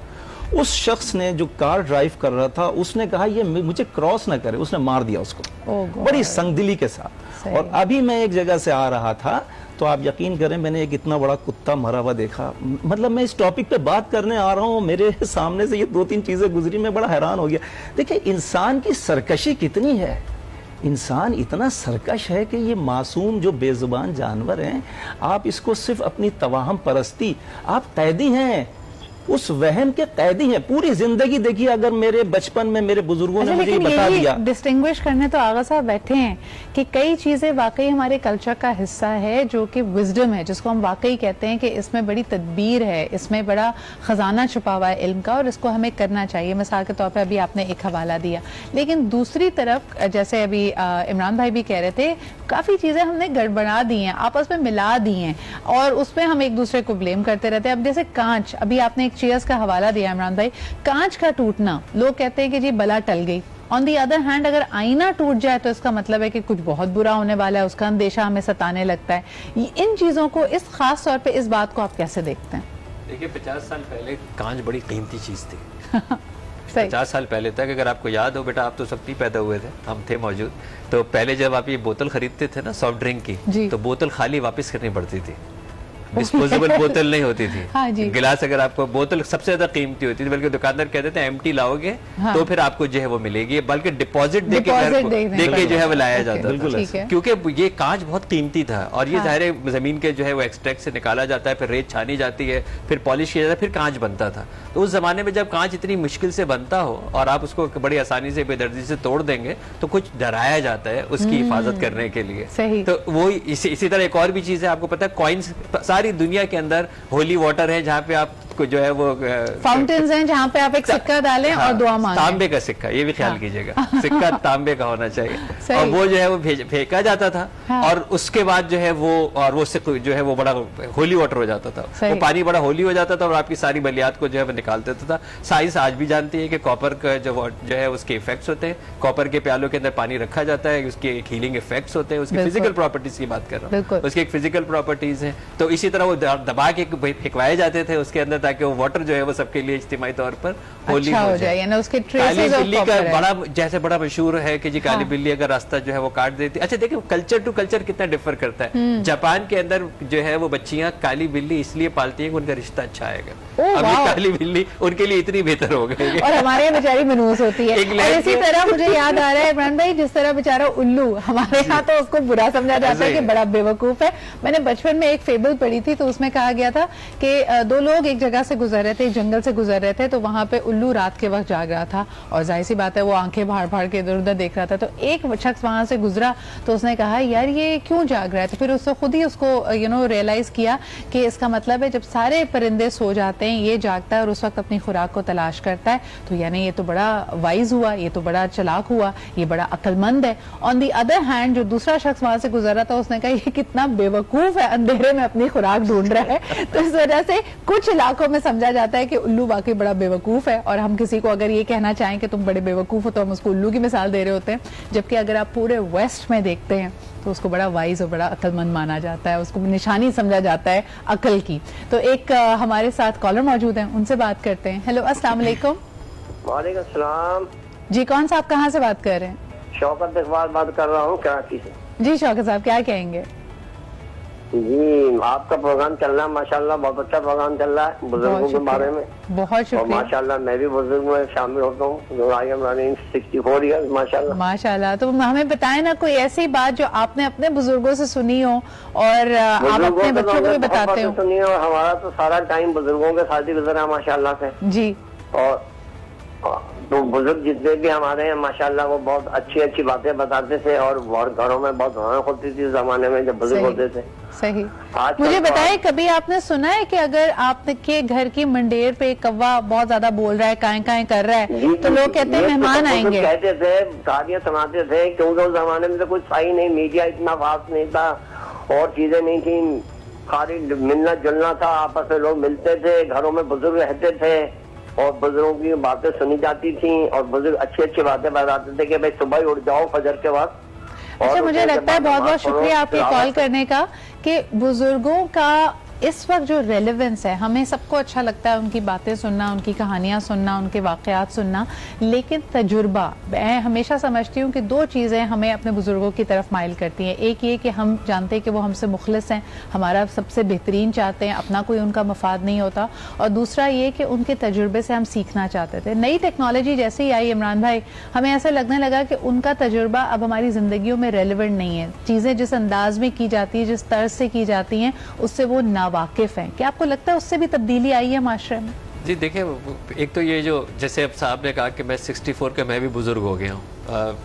उस शख्स ने जो कार ड्राइव कर रहा था उसने कहा ये मुझे क्रॉस ना करे, उसने मार दिया उसको बड़ी संगदिली के साथ। और अभी मैं एक जगह से आ रहा था तो आप यकीन करें मैंने एक इतना बड़ा कुत्ता मरा हुआ देखा। मतलब मैं इस टॉपिक पे बात करने आ रहा हूँ, मेरे सामने से ये 2-3 चीजें गुजरी, मैं बड़ा हैरान हो गया। देखिए इंसान की सरकशी कितनी है, इंसान इतना सरकश है कि ये मासूम जो बेजुबान जानवर हैं, आप इसको सिर्फ अपनी तवाहम परस्ती, आप कैदी हैं, उस वहम के कैदी हैं पूरी जिंदगी। देखिए अगर मेरे बचपन में मेरे बुजुर्गों ने मुझे बता दिया। डिस्टिंग्विश करने तो आगा साहब बैठे हैं कि कई चीजें वाकई हमारे कल्चर का हिस्सा है, जो कि विजडम है, जिसको हम वाकई कहते हैं कि इसमें बड़ी तदबीर है, इसमें बड़ा खजाना छुपा हुआ है इल्म का, और इसको हमें करना चाहिए। मिसाल के तौर पर अभी आपने एक हवाला दिया, लेकिन दूसरी तरफ जैसे अभी इमरान भाई भी कह रहे थे, काफी चीजें हमने गड़बड़ा दी हैं, आपस में मिला दी हैं, और उसमें हम एक दूसरे को ब्लेम करते रहते हैं। अब जैसे कांच, अभी आपने एक चीज का हवाला दिया इमरान भाई, कांच का टूटना, लोग कहते हैं कि जी बला टल गई। ऑन दी अदर हैंड अगर आईना टूट जाए तो इसका मतलब है कि कुछ बहुत बुरा होने वाला है, उसका अंदेशा हमें सताने लगता है। इन चीजों को, इस खास तौर पे इस बात को आप कैसे देखते हैं? देखिए 50 साल पहले कांच बड़ी कीमती चीज थी। 50 साल पहले तक, अगर आपको याद हो बेटा, आप तो सब पैदा हुए थे, हम थे मौजूद, तो पहले जब आप ये बोतल खरीदते थे ना सॉफ्ट ड्रिंक की, तो बोतल खाली वापस करनी पड़ती थी, डिस्पोजेबल बोतल नहीं होती थी। हाँ जी। गिलास, अगर आपको बोतल सबसे ज्यादा कीमती होती थी, बल्कि दुकानदार कहते थे एम्प्टी लाओगे तो फिर आपको जो है वो मिलेगी, बल्कि डिपॉजिट देके जो है वो लाया जाता था, क्योंकि ये कांच बहुत कीमती था, और ये जाहिर जमीन के जो है वो एक्सट्रैक्ट से निकाला जाता है, फिर रेत छानी जाती है, फिर पॉलिश किया जाता है, फिर कांच बनता था। तो उस जमाने में जब कांच इतनी मुश्किल से बनता हो और आप उसको बड़ी आसानी से बेदर्दी से तोड़ देंगे तो कुछ डराया जाता है उसकी हिफाजत करने के लिए। तो वो इसी तरह एक और भी चीज है, आपको पता है कॉइन्स सारी दुनिया के अंदर होली वाटर है, जहाँ पे आप जो है वो फाउंटेन्स हैं जहाँ पे आप एक सिक्का डालें और दुआ मांगें। तांबे का सिक्का, ये भी ख्याल कीजिएगा, सिक्का तांबे का होना चाहिए, और वो जो है वो फेंका जाता था, और उसके बाद जो है वो जो है वो बड़ा होली वाटर हो जाता था, वो पानी बड़ा होली हो जाता था, और आपकी सारी बलियात को जो है वो निकाल देता था। साइंस आज भी जानती है कि कॉपर का जो है उसके इफेक्ट्स होते हैं, कॉपर के प्यालों के अंदर पानी रखा जाता है, उसके एक हीलिंग इफेक्ट्स होते हैं, उसकी फिजिकल प्रॉपर्टीज की बात कर रहा हूँ, उसकी एक फिजिकल प्रॉपर्टीज है। तो इसी तरह वो दबा के फेंकवाए जाते थे उसके अंदर, ताकि वो वाटर जो है वो सबके लिए इज्तिमाई तौर पर होली हो जाए। यानी उसके काली बिल्ली का बड़ा जैसे बड़ा मशहूर है कि जी काली बिल्ली अगर रास्ता जो है वो काट देती। अच्छा देखिए कल्चर टू कल्चर कितना डिफर करता है। जापान के अंदर जो है वो बच्चियां काली बिल्ली इसलिए पालती है कि उनका रिश्ता अच्छा आएगा, अभी काली बिल्ली उनके लिए इतनी बेहतर हो गई है, और हमारे यहाँ बेचारी मनूस होती है। और इसी तरह मुझे याद आ रहा है इमरान भाई, जिस तरह बेचारा उल्लू, हमारे यहाँ तो उसको बुरा समझा जाता है कि बड़ा बेवकूफ है। मैंने बचपन में एक फेबल पढ़ी थी, तो उसमें कहा गया था कि दो लोग एक जगह से गुजर रहे थे, एक जंगल से गुजर रहे थे, तो वहां पे उल्लू रात के वक्त जाग रहा था, और जाहिर सी बात है वो आंखें भाड़ भाड़ के इधर उधर देख रहा था। तो एक शख्स वहां से गुजरा तो उसने कहा यार ये क्यों जाग रहा है, तो फिर उसने खुद ही उसको रियलाइज किया कि इसका मतलब है जब सारे परिंदे सो जाते हैं ये जागता है और उस वक्त अपनी खुराक को तलाश करता है, तो यानी ये तो बड़ा वाइज हुआ, ये तो बड़ा चालाक हुआ, ये बड़ा अक्लमंद है। ऑन दी अदर हैंड जो दूसरा शख्स वहां से गुजरा था उसने कहा ये कितना बेवकूफ है, अंधेरे में अपनी खुराक ढूंढ रहा है। तो इस वजह से कुछ इलाकों में समझा जाता है कि उल्लू वाकई बड़ा बेवकूफ है, और हम किसी को अगर ये कहना चाहें कि तुम बड़े बेवकूफ हो तो हम उसको उल्लू की मिसाल दे रहे होते हैं, जबकि अगर आप पूरे वेस्ट में देखते हैं तो उसको बड़ा वाइज और बड़ा अक्लमंद माना जाता है, उसको निशानी समझा जाता है अकल की। तो एक हमारे साथ कॉलर मौजूद हैं, उनसे बात करते हैं। हेलो अस्सलाम वालेकुम। वालेकुम सलाम जी, कौन सा आप कहाँ से बात कर रहे हैं? शौकत इकबाल बात कर रहा हूँ कराची से। जी शौकत साहब क्या कहेंगे? जी आपका प्रोग्राम चल रहा है माशाल्लाह, बहुत अच्छा प्रोग्राम चल रहा है बुजुर्गों के बारे में, बहुत शुक्रिया। और माशाल्लाह मैं भी बुजुर्ग में शामिल होता हूँ, आई एम रनिंग 64 ईयर्स माशाल्लाह। माशाल्लाह। तो हमें बताएं ना कोई ऐसी बात जो आपने अपने बुजुर्गों से सुनी हो और आप अपने बच्चों को भी बताते हो। सुनी और हमारा तो सारा टाइम बुजुर्गों के साथ ही गुजरा माशाल्लाह से जी। और तो बुजुर्ग जितने भी हमारे हैं माशाल्लाह वो बहुत अच्छी अच्छी बातें बताते थे, और घरों में बहुत रौनक होती थी जमाने में जब बुजुर्ग होते थे। सही। मुझे बताइए कभी आपने सुना है कि अगर आपके घर की मंडेर पे कौवा बहुत ज्यादा बोल रहा है, काएं काएं कर रहा है, तो लोग कहते हैं मेहमान आएंगे, कहते थे, कहानियां सुनाते थे, क्योंकि उस जमाने में तो कुछ सही नहीं, मीडिया इतना फास्ट नहीं था और चीजें नहीं थी, खाली मिलना जुलना था, आपस में लोग मिलते थे, घरों में बुजुर्ग रहते थे और बुजुर्गों की बातें सुनी जाती थी, और बुजुर्ग अच्छी अच्छी बातें बताते थे कि भाई सुबह उठ जाओ फजर के बाद। अच्छा मुझे लगता है बहुत बहुत शुक्रिया आपके कॉल करने का कि बुजुर्गों का इस वक्त जो रेलेवेंस है, हमें सबको अच्छा लगता है उनकी बातें सुनना, उनकी कहानियाँ सुनना, उनके वाक़यात सुनना, लेकिन तजुर्बा, मैं हमेशा समझती हूँ कि दो चीज़ें हमें अपने बुज़ुर्गों की तरफ माइल करती हैं। एक ये कि हम जानते हैं कि वो हमसे मुखलिस हैं, हमारा सबसे बेहतरीन चाहते हैं, अपना कोई उनका मफाद नहीं होता, और दूसरा ये कि उनके तजुर्बे से हम सीखना चाहते थे। नई टेक्नोलॉजी जैसे ही आई इमरान भाई, हमें ऐसा लगने लगा कि उनका तजुर्बा अब हमारी ज़िंदगियों में रेलिवेंट नहीं है। चीज़ें जिस अंदाज में की जाती है, जिस तर्ज से की जाती हैं, उससे वो नावाकिफ़ हैं। क्या आपको लगता है उससे भी तब्दीली आई है माशरे में? जी देखिए, एक तो ये जो जैसे अब साहब ने कहा कि मैं 64 का मैं भी बुज़ुर्ग हो गया हूँ।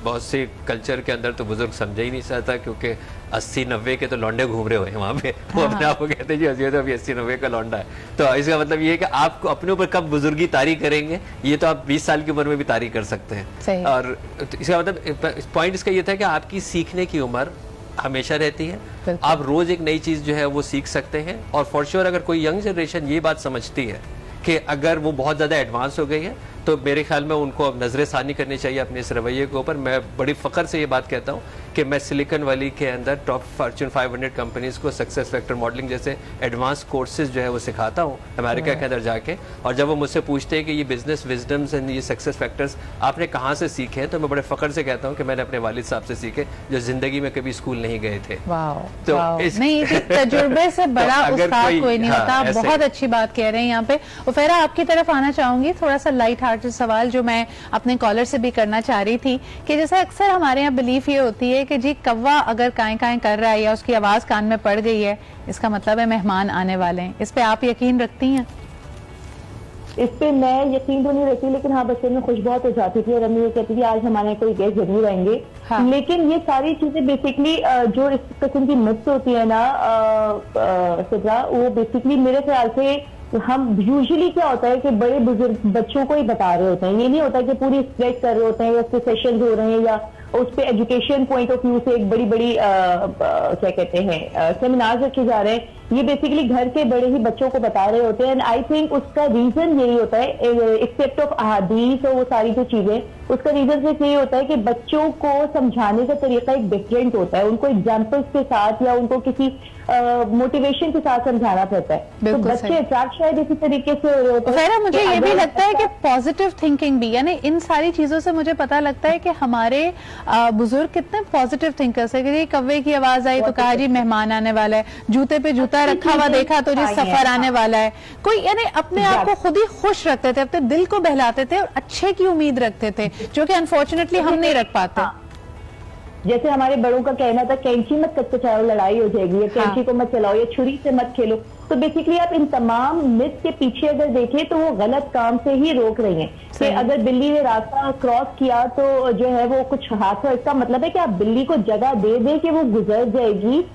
बहुत सी कल्चर के अंदर तो बुज़ुर्ग समझा ही नहीं सकता, क्योंकि 80-90 के तो लौंडे घूम रहे हुए हैं वहाँ पे। वो अपने आप को कहते हैं जी अभी तो अभी 80-90 का लौंडा है। तो इसका मतलब ये है कि आप अपने ऊपर कब बुजुर्गी तारी करेंगे, ये तो आप 20 साल की उम्र में भी तारी कर सकते हैं। और इसका मतलब पॉइंट इसका ये था कि आपकी सीखने की उम्र हमेशा रहती है, आप रोज एक नई चीज जो है वो सीख सकते हैं। और फॉर श्योर अगर कोई यंग जनरेशन ये बात समझती है कि अगर वो बहुत ज़्यादा एडवांस हो गई है, तो मेरे ख्याल में उनको अब नजर सानी करनी चाहिए अपने इस रवैये के ऊपर। मैं बड़ी फ़ख्र से ये बात कहता हूँ कि मैं सिलिकॉन वैली के अंदर टॉप फॉर्च्यून 500 कंपनीज को सक्सेस फैक्टर मॉडलिंग जैसे एडवांस कोर्सेज जो है वो सिखाता हूँ अमेरिका के अंदर जाके। और जब वो मुझसे पूछते हैं कि ये बिजनेस विजडम्स एंड ये सक्सेस फैक्टर्स आपने कहाँ से सीखे हैं, तो मैं बड़े फ़ख्र से कहता हूँ कि मैंने अपने वालिद साहब से सीखे, जो ज़िंदगी में कभी स्कूल नहीं गए थे। तो नहीं, तजुर्बे से बड़ा उस्ताद कोई नहीं होता। आप बहुत अच्छी बात कह रहे हैं यहाँ पे। उफैरा, आपकी तरफ आना चाहूंगी, थोड़ा सा लाइट हार्टेड सवाल जो मैं अपने कॉलर से भी करना चाह रही थी कि जैसे अक्सर हमारे यहाँ बिलीफ ये होती है कि जी कौवा अगर काएं काएं कर रहा है या उसकी आवाज कान में पड़ गई है, इसका मतलब है मेहमान आने वाले हैं। इस पे आप यकीन रखती हैं? इस पे मैं यकीन तो नहीं रखती, लेकिन हाँ बच्चे में खुश बहुत हो जाती थी और अम्मी ये कहती थी आज हमारे कोई गेस्ट जरूर आएंगे। हाँ। लेकिन ये सारी चीजें बेसिकली जो इस किस्म की मिथ्स होती है ना सिद्रा, वो बेसिकली मेरे ख्याल से हम यूजुअली क्या होता है कि बड़े बुजुर्ग बच्चों को ही बता रहे होते हैं। ये नहीं होता कि पूरी स्प्रेड कर रहे होते हैं या उसके सेशन हो रहे हैं या उस पर एजुकेशन पॉइंट ऑफ व्यू से एक बड़ी बड़ी क्या कहते हैं सेमिनार्स रखे जा रहे हैं। ये बेसिकली घर के बड़े ही बच्चों को बता रहे होते हैं। एंड आई थिंक उसका रीजन यही होता है, एक्सेप्ट ऑफ अहादीस और वो सारी जो चीजें, उसका रीजन सिर्फ यही होता है कि बच्चों को समझाने का तरीका एक डिफरेंट होता है। उनको एग्जाम्पल्स के साथ या उनको किसी मोटिवेशन के साथ समझाना पड़ता है। तो बच्चे अट्रैक्ट शायद इसी तरीके से हो रहे होते हैं। मुझे ये भी लगता है कि पॉजिटिव थिंकिंग भी, यानी इन सारी चीजों से मुझे पता लगता है कि हमारे बुजुर्ग कितने पॉजिटिव थिंकर्स है कि कौवे की आवाज आई तो कहा जी मेहमान आने वाला है, जूते पे जूता रखा हुआ देखा तो जी सफर आने वाला है। कोई यानी अपने आप को खुद ही खुश रखते थे, अपने दिल को बहलाते थे और अच्छे की उम्मीद रखते थे, जो कि अनफॉर्चुनेटली हम नहीं रख पाते। जैसे हमारे बड़ों का कहना था कैंची मत कच्चे चाहो लड़ाई हो जाएगी, या कैंची को मत चलाओ या छुरी से मत खेलो। तो बेसिकली आप इन तमाम मिथ के पीछे अगर देखें तो वो गलत काम से ही रोक रही हैं कि अगर बिल्ली ने रास्ता क्रॉस किया तो जो है वो कुछ हादसा, इसका मतलब है कि आप बिल्ली को जगह दे दे कि वो गुजर जाएगी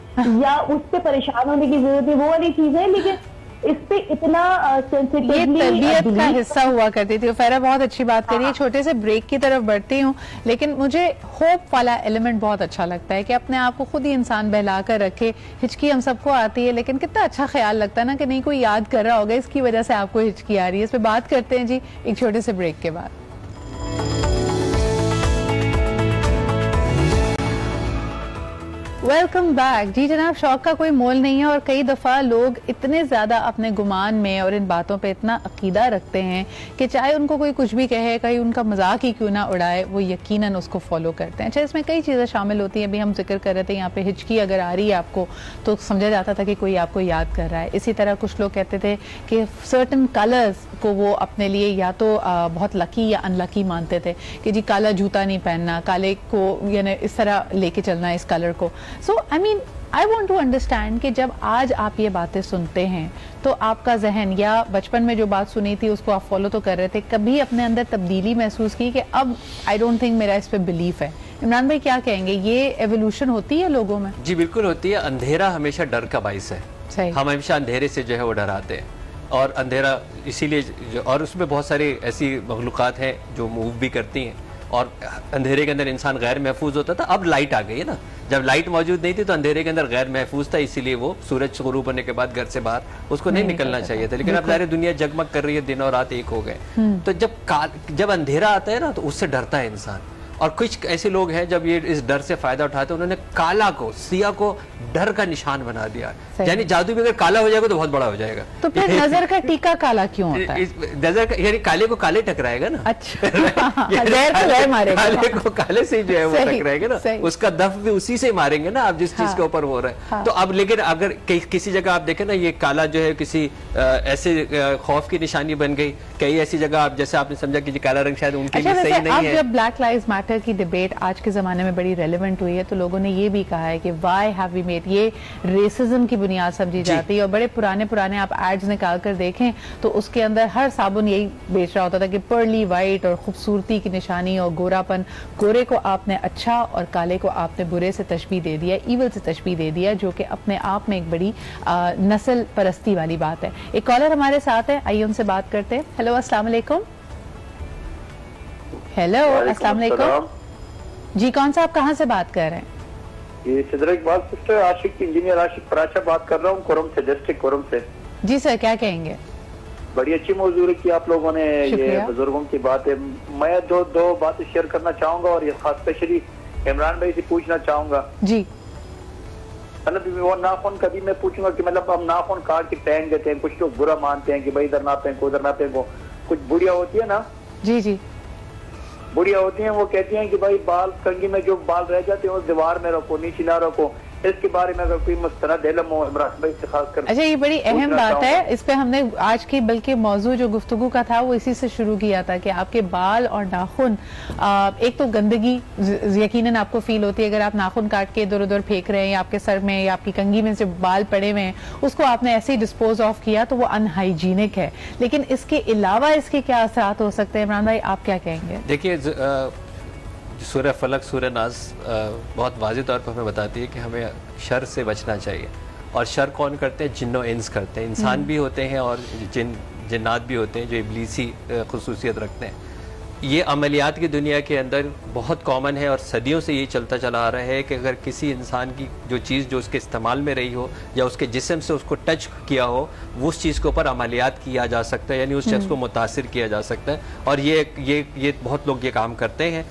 या उस पर परेशान होने की जरूरत है, वो वाली चीज है। लेकिन इस पे इतना सेंसिटिवली तबीयत का हिस्सा हुआ करती थी। फैरा बहुत अच्छी बात करिए। छोटे से ब्रेक की तरफ बढ़ती हूँ, लेकिन मुझे होप वाला एलिमेंट बहुत अच्छा लगता है कि अपने आप को खुद ही इंसान बहला कर रखे। हिचकी हम सबको आती है, लेकिन कितना अच्छा ख्याल लगता है ना कि नहीं कोई याद कर रहा होगा, इसकी वजह से आपको हिचकी आ रही है। इस पे बात करते हैं जी एक छोटे से ब्रेक के बाद। Welcome back. जी जनाब, शौक का कोई मोल नहीं है और कई दफ़ा लोग इतने ज़्यादा अपने गुमान में और इन बातों पे इतना अकीदा रखते हैं कि चाहे उनको कोई कुछ भी कहे, कहीं उनका मजाक ही क्यों ना उड़ाए, वो यकीनन उसको फॉलो करते हैं। अच्छा, इसमें कई चीज़ें शामिल होती हैं। अभी हम जिक्र कर रहे थे यहाँ पे हिचकी अगर आ रही है आपको तो समझा जाता था कि कोई आपको याद कर रहा है। इसी तरह कुछ लोग कहते थे कि सर्टन कलर्स को वो अपने लिए या तो बहुत लकी या अनलकी मानते थे कि जी काला जूता नहीं पहनना, काले को यानी इस तरह लेके चलना इस कलर को। So I mean I want to understand कि जब आज आप ये बातें सुनते हैं तो आपका जहन या बचपन में जो बात सुनी थी उसको आप फॉलो तो कर रहे थे, कभी अपने अंदर तब्दीली महसूस की कि अब आई डोंट थिंक मेरा इस पे बिलीफ है? इमरान भाई क्या कहेंगे, ये एवोल्यूशन होती है लोगों में? जी बिल्कुल होती है। अंधेरा हमेशा डर का बाइस है। सही। हम हमेशा अंधेरे से जो है वो डराते हैं और अंधेरा इसीलिए, और उसमें बहुत सारी ऐसी मखलूक़ात हैं जो मूव भी करती हैं और अंधेरे के अंदर इंसान गैर महफूज होता था। अब लाइट आ गई है ना, जब लाइट मौजूद नहीं थी तो अंधेरे के अंदर गैर महफूज था, इसीलिए वो सूरज गुरूब होने के बाद घर से बाहर उसको नहीं निकलना चाहिए था। लेकिन अब सारी दुनिया जगमग कर रही है, दिन और रात एक हो गए। तो जब अंधेरा आता है ना तो उससे डरता है इंसान। और कुछ ऐसे लोग हैं जब ये इस डर से फायदा उठाते हैं, उन्होंने काला को, सिया को डर का निशान बना दिया। यानी जादू भी अगर काला हो जाएगा तो बहुत बड़ा हो जाएगा। तो फिर नजर का टीका काला क्यों होता है? नजर का यानी काले को काले टकराएगा ना। अच्छा काले को काले से जो है वो टकराएगा ना, उसका दफ भी उसी से मारेंगे ना आप जिस चीज के ऊपर हो रहा है। हाँ। तो अब लेकिन अगर किसी जगह आप देखें ना, ये काला जो है किसी ऐसे खौफ की निशानी बन गई, कई ऐसी जगह आप जैसे आपने समझा कि काला रंग शायद उनके लिए सही नहीं है। जब ब्लैक लाइव्स मैटर की डिबेट आज के जमाने में बड़ी रेलेवेंट हुई है तो लोगों ने ये भी कहा है कि व्हाई हैव वी मेड, ये रेसिज्म की बुनियाद समझी जाती है। और बड़े पुराने आप एड्स निकाल कर देखें तो उसके अंदर हर साबुन यही बेच रहा होता था कि पर्ली वाइट और खूबसूरती की निशानी और गोरापन। गोरे को आपने अच्छा और काले को आपने बुरे से तशबीह दे दिया, ईवल से तशबीह दे दिया, जो कि अपने आप में एक बड़ी नस्ल परस्ती वाली बात है। एक कॉलर हमारे साथ है, आइए उनसे बात करते हैं। हेलो अस्सलाम वालेकुम। हेलो अस्सलाम वालेकुम जी, कौन सा आप कहाँ से बात कर रहे हैं? ये सिद्रा इकबाल सिस्टर आशिक इंजीनियर आशिक पराचा बात कर रहा हूँ, कोरम से, डिस्ट्रिक्ट कोरम से। जी सर, क्या कहेंगे? बड़ी अच्छी मौजूद है कि आप लोगों ने ये बुजुर्गों की बात है। मैं दो बातें शेयर करना चाहूंगा और ये खास स्पेशली इमरान भाई से पूछना चाहूंगा जी। मतलब वो नाखून कभी मैं पूछूंगा कि मतलब हम नाखून काट के फेंक देते हैं, कुछ लोग बुरा मानते हैं कि भाई इधर ना फेंको उधर ना फेंको। कुछ बुढ़िया होती है ना, जी जी, बुढ़िया होती हैं, वो कहती हैं कि भाई बाल कंघी में जो बाल रह जाते हैं उस दीवार में रखो, नीचे ना रखो। इसके बारे में अगर कोई मुस्तनद इल्म हो इमरान भाई से खास कर। अच्छा, ये बड़ी अहम बात है। इस पे हमने आज की बल्कि मौजू जो गुफ्तगू का था वो इसी से शुरू किया था कि आपके बाल और नाखून, एक तो गंदगी यकीनन आपको फील होती है अगर आप नाखून काट के इधर उधर फेंक रहे हैं या आपके सर में या आपकी कंघी में से बाल पड़े हुए हैं, उसको आपने ऐसे ही डिस्पोज ऑफ किया तो वो अनहाइजीनिक है। लेकिन इसके अलावा इसके क्या असरात हो सकते हैं इमरान भाई, आप क्या कहेंगे? देखिए, सूरह फलक सूरह नास बहुत वाज़ेह तौर पर हमें बताती है कि हमें शर से बचना चाहिए। और शर कौन करते हैं? जिन्नो इंस करते हैं। इंसान भी होते हैं और जिन्नात भी होते हैं जो इब्लीसी खुसूसियत रखते हैं। ये अमलियात की दुनिया के अंदर बहुत कॉमन है और सदियों से ये चलता चला आ रहा है कि अगर किसी इंसान की जो चीज़ जो उसके इस्तेमाल में रही हो या उसके जिस्म से उसको टच किया हो, वो उस चीज़ के ऊपर अमलियात किया जा सकता है, यानी उस शख्स को मुतासिर किया जा सकता है। और ये बहुत लोग ये काम करते हैं।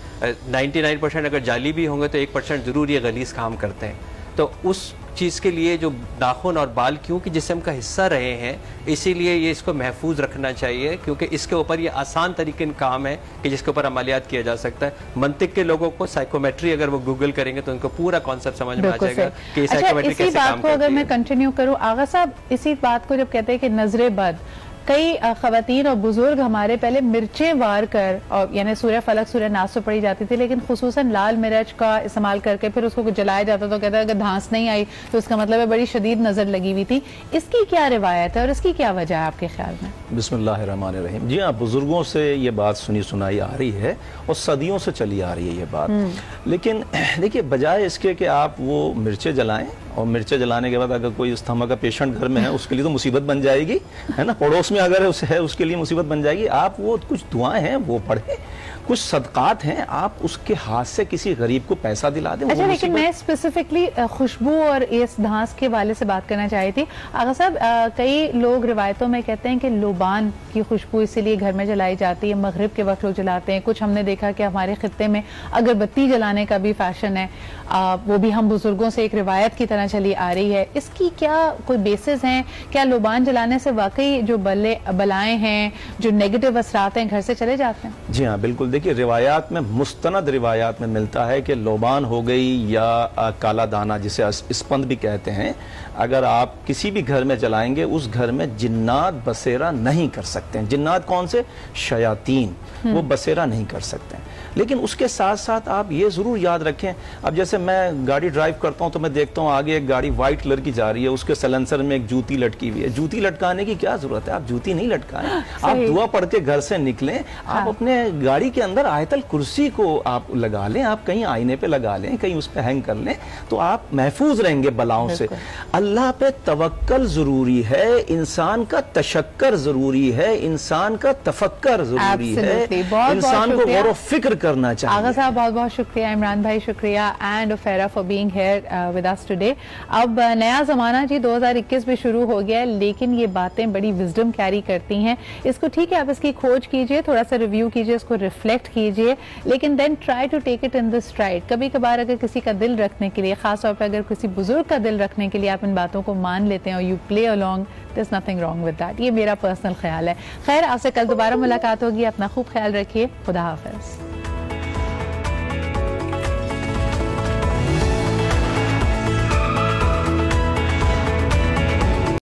99% अगर जाली भी होंगे तो 1% ज़रूर ये गलीज़ काम करते हैं। तो उस चीज़ के लिए जो नाखून और बाल क्योंकि जिस्म का हिस्सा रहे हैं, इसीलिए ये इसको महफूज रखना चाहिए, क्योंकि इसके ऊपर ये आसान तरीके काम है कि जिसके ऊपर अमलियात किया जा सकता है। मंतिक के लोगों को साइकोमेट्री अगर वो गूगल करेंगे तो उनको पूरा कॉन्सेप्ट समझ में आ जाएगा कि साइकोमेट्री कैसे काम करती है। अगर मैं कंटिन्यू करूँ आगा साहब, इसी बात को जब कहते हैं कि नजरे बद, कई खवातीन और बुजुर्ग हमारे पहले मिर्चें वार कर, और यानी सूरह फलक सूरह नास तो पड़ी जाती थी, लेकिन खुसूसन लाल मिर्च का इस्तेमाल करके फिर उसको जलाया जाता तो कहता है अगर धांस नहीं आई तो उसका मतलब है बड़ी शदीद नजर लगी हुई थी। इसकी क्या रिवायत है और इसकी क्या वजह है आपके ख्याल में? बिस्मिल्लाहिर्रहमानिर्रहीम। जी हाँ, बुजुर्गों से ये बात सुनी सुनाई आ रही है और सदियों से चली आ रही है ये बात। लेकिन देखिए, बजाय इसके कि आप वो मिर्चें जलाएं, और मिर्चें जलाने के बाद अगर कोई अस्थमा का पेशेंट घर में है उसके लिए तो मुसीबत बन जाएगी, है ना। पड़ोस में अगर है उसके लिए मुसीबत बन जाएगी। आप वो कुछ दुआएं हैं वो पढ़ें, कुछ सदकात हैं, आप उसके हाथ से किसी गरीब को पैसा दिला दें। अच्छा, लेकिन मैं स्पेसिफिकली खुशबू और इस धांस के वाले से बात करना चाही थी। आगा साहब, कई लोग रिवायतों में कहते हैं कि लोबान की खुशबू इसीलिए घर में जलाई जाती है, मगरिब के वक्त लोग जलाते हैं। कुछ हमने देखा कि हमारे खित्ते में अगरबत्ती जलाने का भी फैशन है, वो भी हम बुजुर्गों से एक रिवायत की तरह चली आ रही है। इसकी क्या कोई बेसिस हैं? क्या लोबान जलाने से वाकई जो बलाएं हैं, जो नेगेटिव असरात हैं, घर से चले जाते हैं? जी हाँ, बिल्कुल। देखिए, रिवायात में, मुस्तनद रिवायात में मिलता है कि लोबान हो गई या काला दाना जिसे स्पंद भी कहते हैं, अगर आप किसी भी घर में जलाएंगे उस घर में जिन्नात बसेरा नहीं कर सकते हैं। जिन्नात कौन से? शयातीन, वो बसेरा नहीं कर सकते हैं। लेकिन उसके साथ साथ आप ये जरूर याद रखें, अब जैसे मैं गाड़ी ड्राइव करता हूं तो मैं देखता हूं आगे एक गाड़ी व्हाइट कलर की जा रही है, उसके सलेंसर में एक जूती लटकी हुई है। जूती लटकाने की क्या जरूरत है? आप जूती नहीं लटकाएं, आप दुआ पढ़ के घर से निकलें। आप अपने गाड़ी के अंदर आयतल कुर्सी को आप लगा लें, आप कहीं आईने पे लगा लें, कहीं उस पे हैंग कर लें, तो आप महफूज रहेंगे बलाओं से। अल्लाह पे तवक्कल जरूरी है, इंसान का तशक्कर जरूरी है, इंसान का तफक्कर जरूरी है, इंसान को गौर फिक्र करना चाहिए। आगा साहब, बहुत बहुत शुक्रिया। इमरान भाई शुक्रिया, एंड फेरा for being here with us today. अब नया ज़माना जी 2021 भी शुरू हो गया है, लेकिन ये बातें बड़ी विजडम कैरी करती हैं। इसको ठीक है, आप इसकी खोज कीजिए, थोड़ा सा रिव्यू कीजिए, इसको रिफ्लेक्ट कीजिए, लेकिन then try to take it in the stride. कभी कभार अगर किसी का दिल रखने के लिए, खासतौर पर अगर किसी बुजुर्ग का दिल रखने के लिए आप इन बातों को मान लेते हैं और you play along, there is nothing wrong with that. ये मेरा पर्सनल ख्याल है। खैर, आपसे कल दोबारा मुलाकात होगी, अपना खूब ख्याल रखिए, खुदा हाफिज़।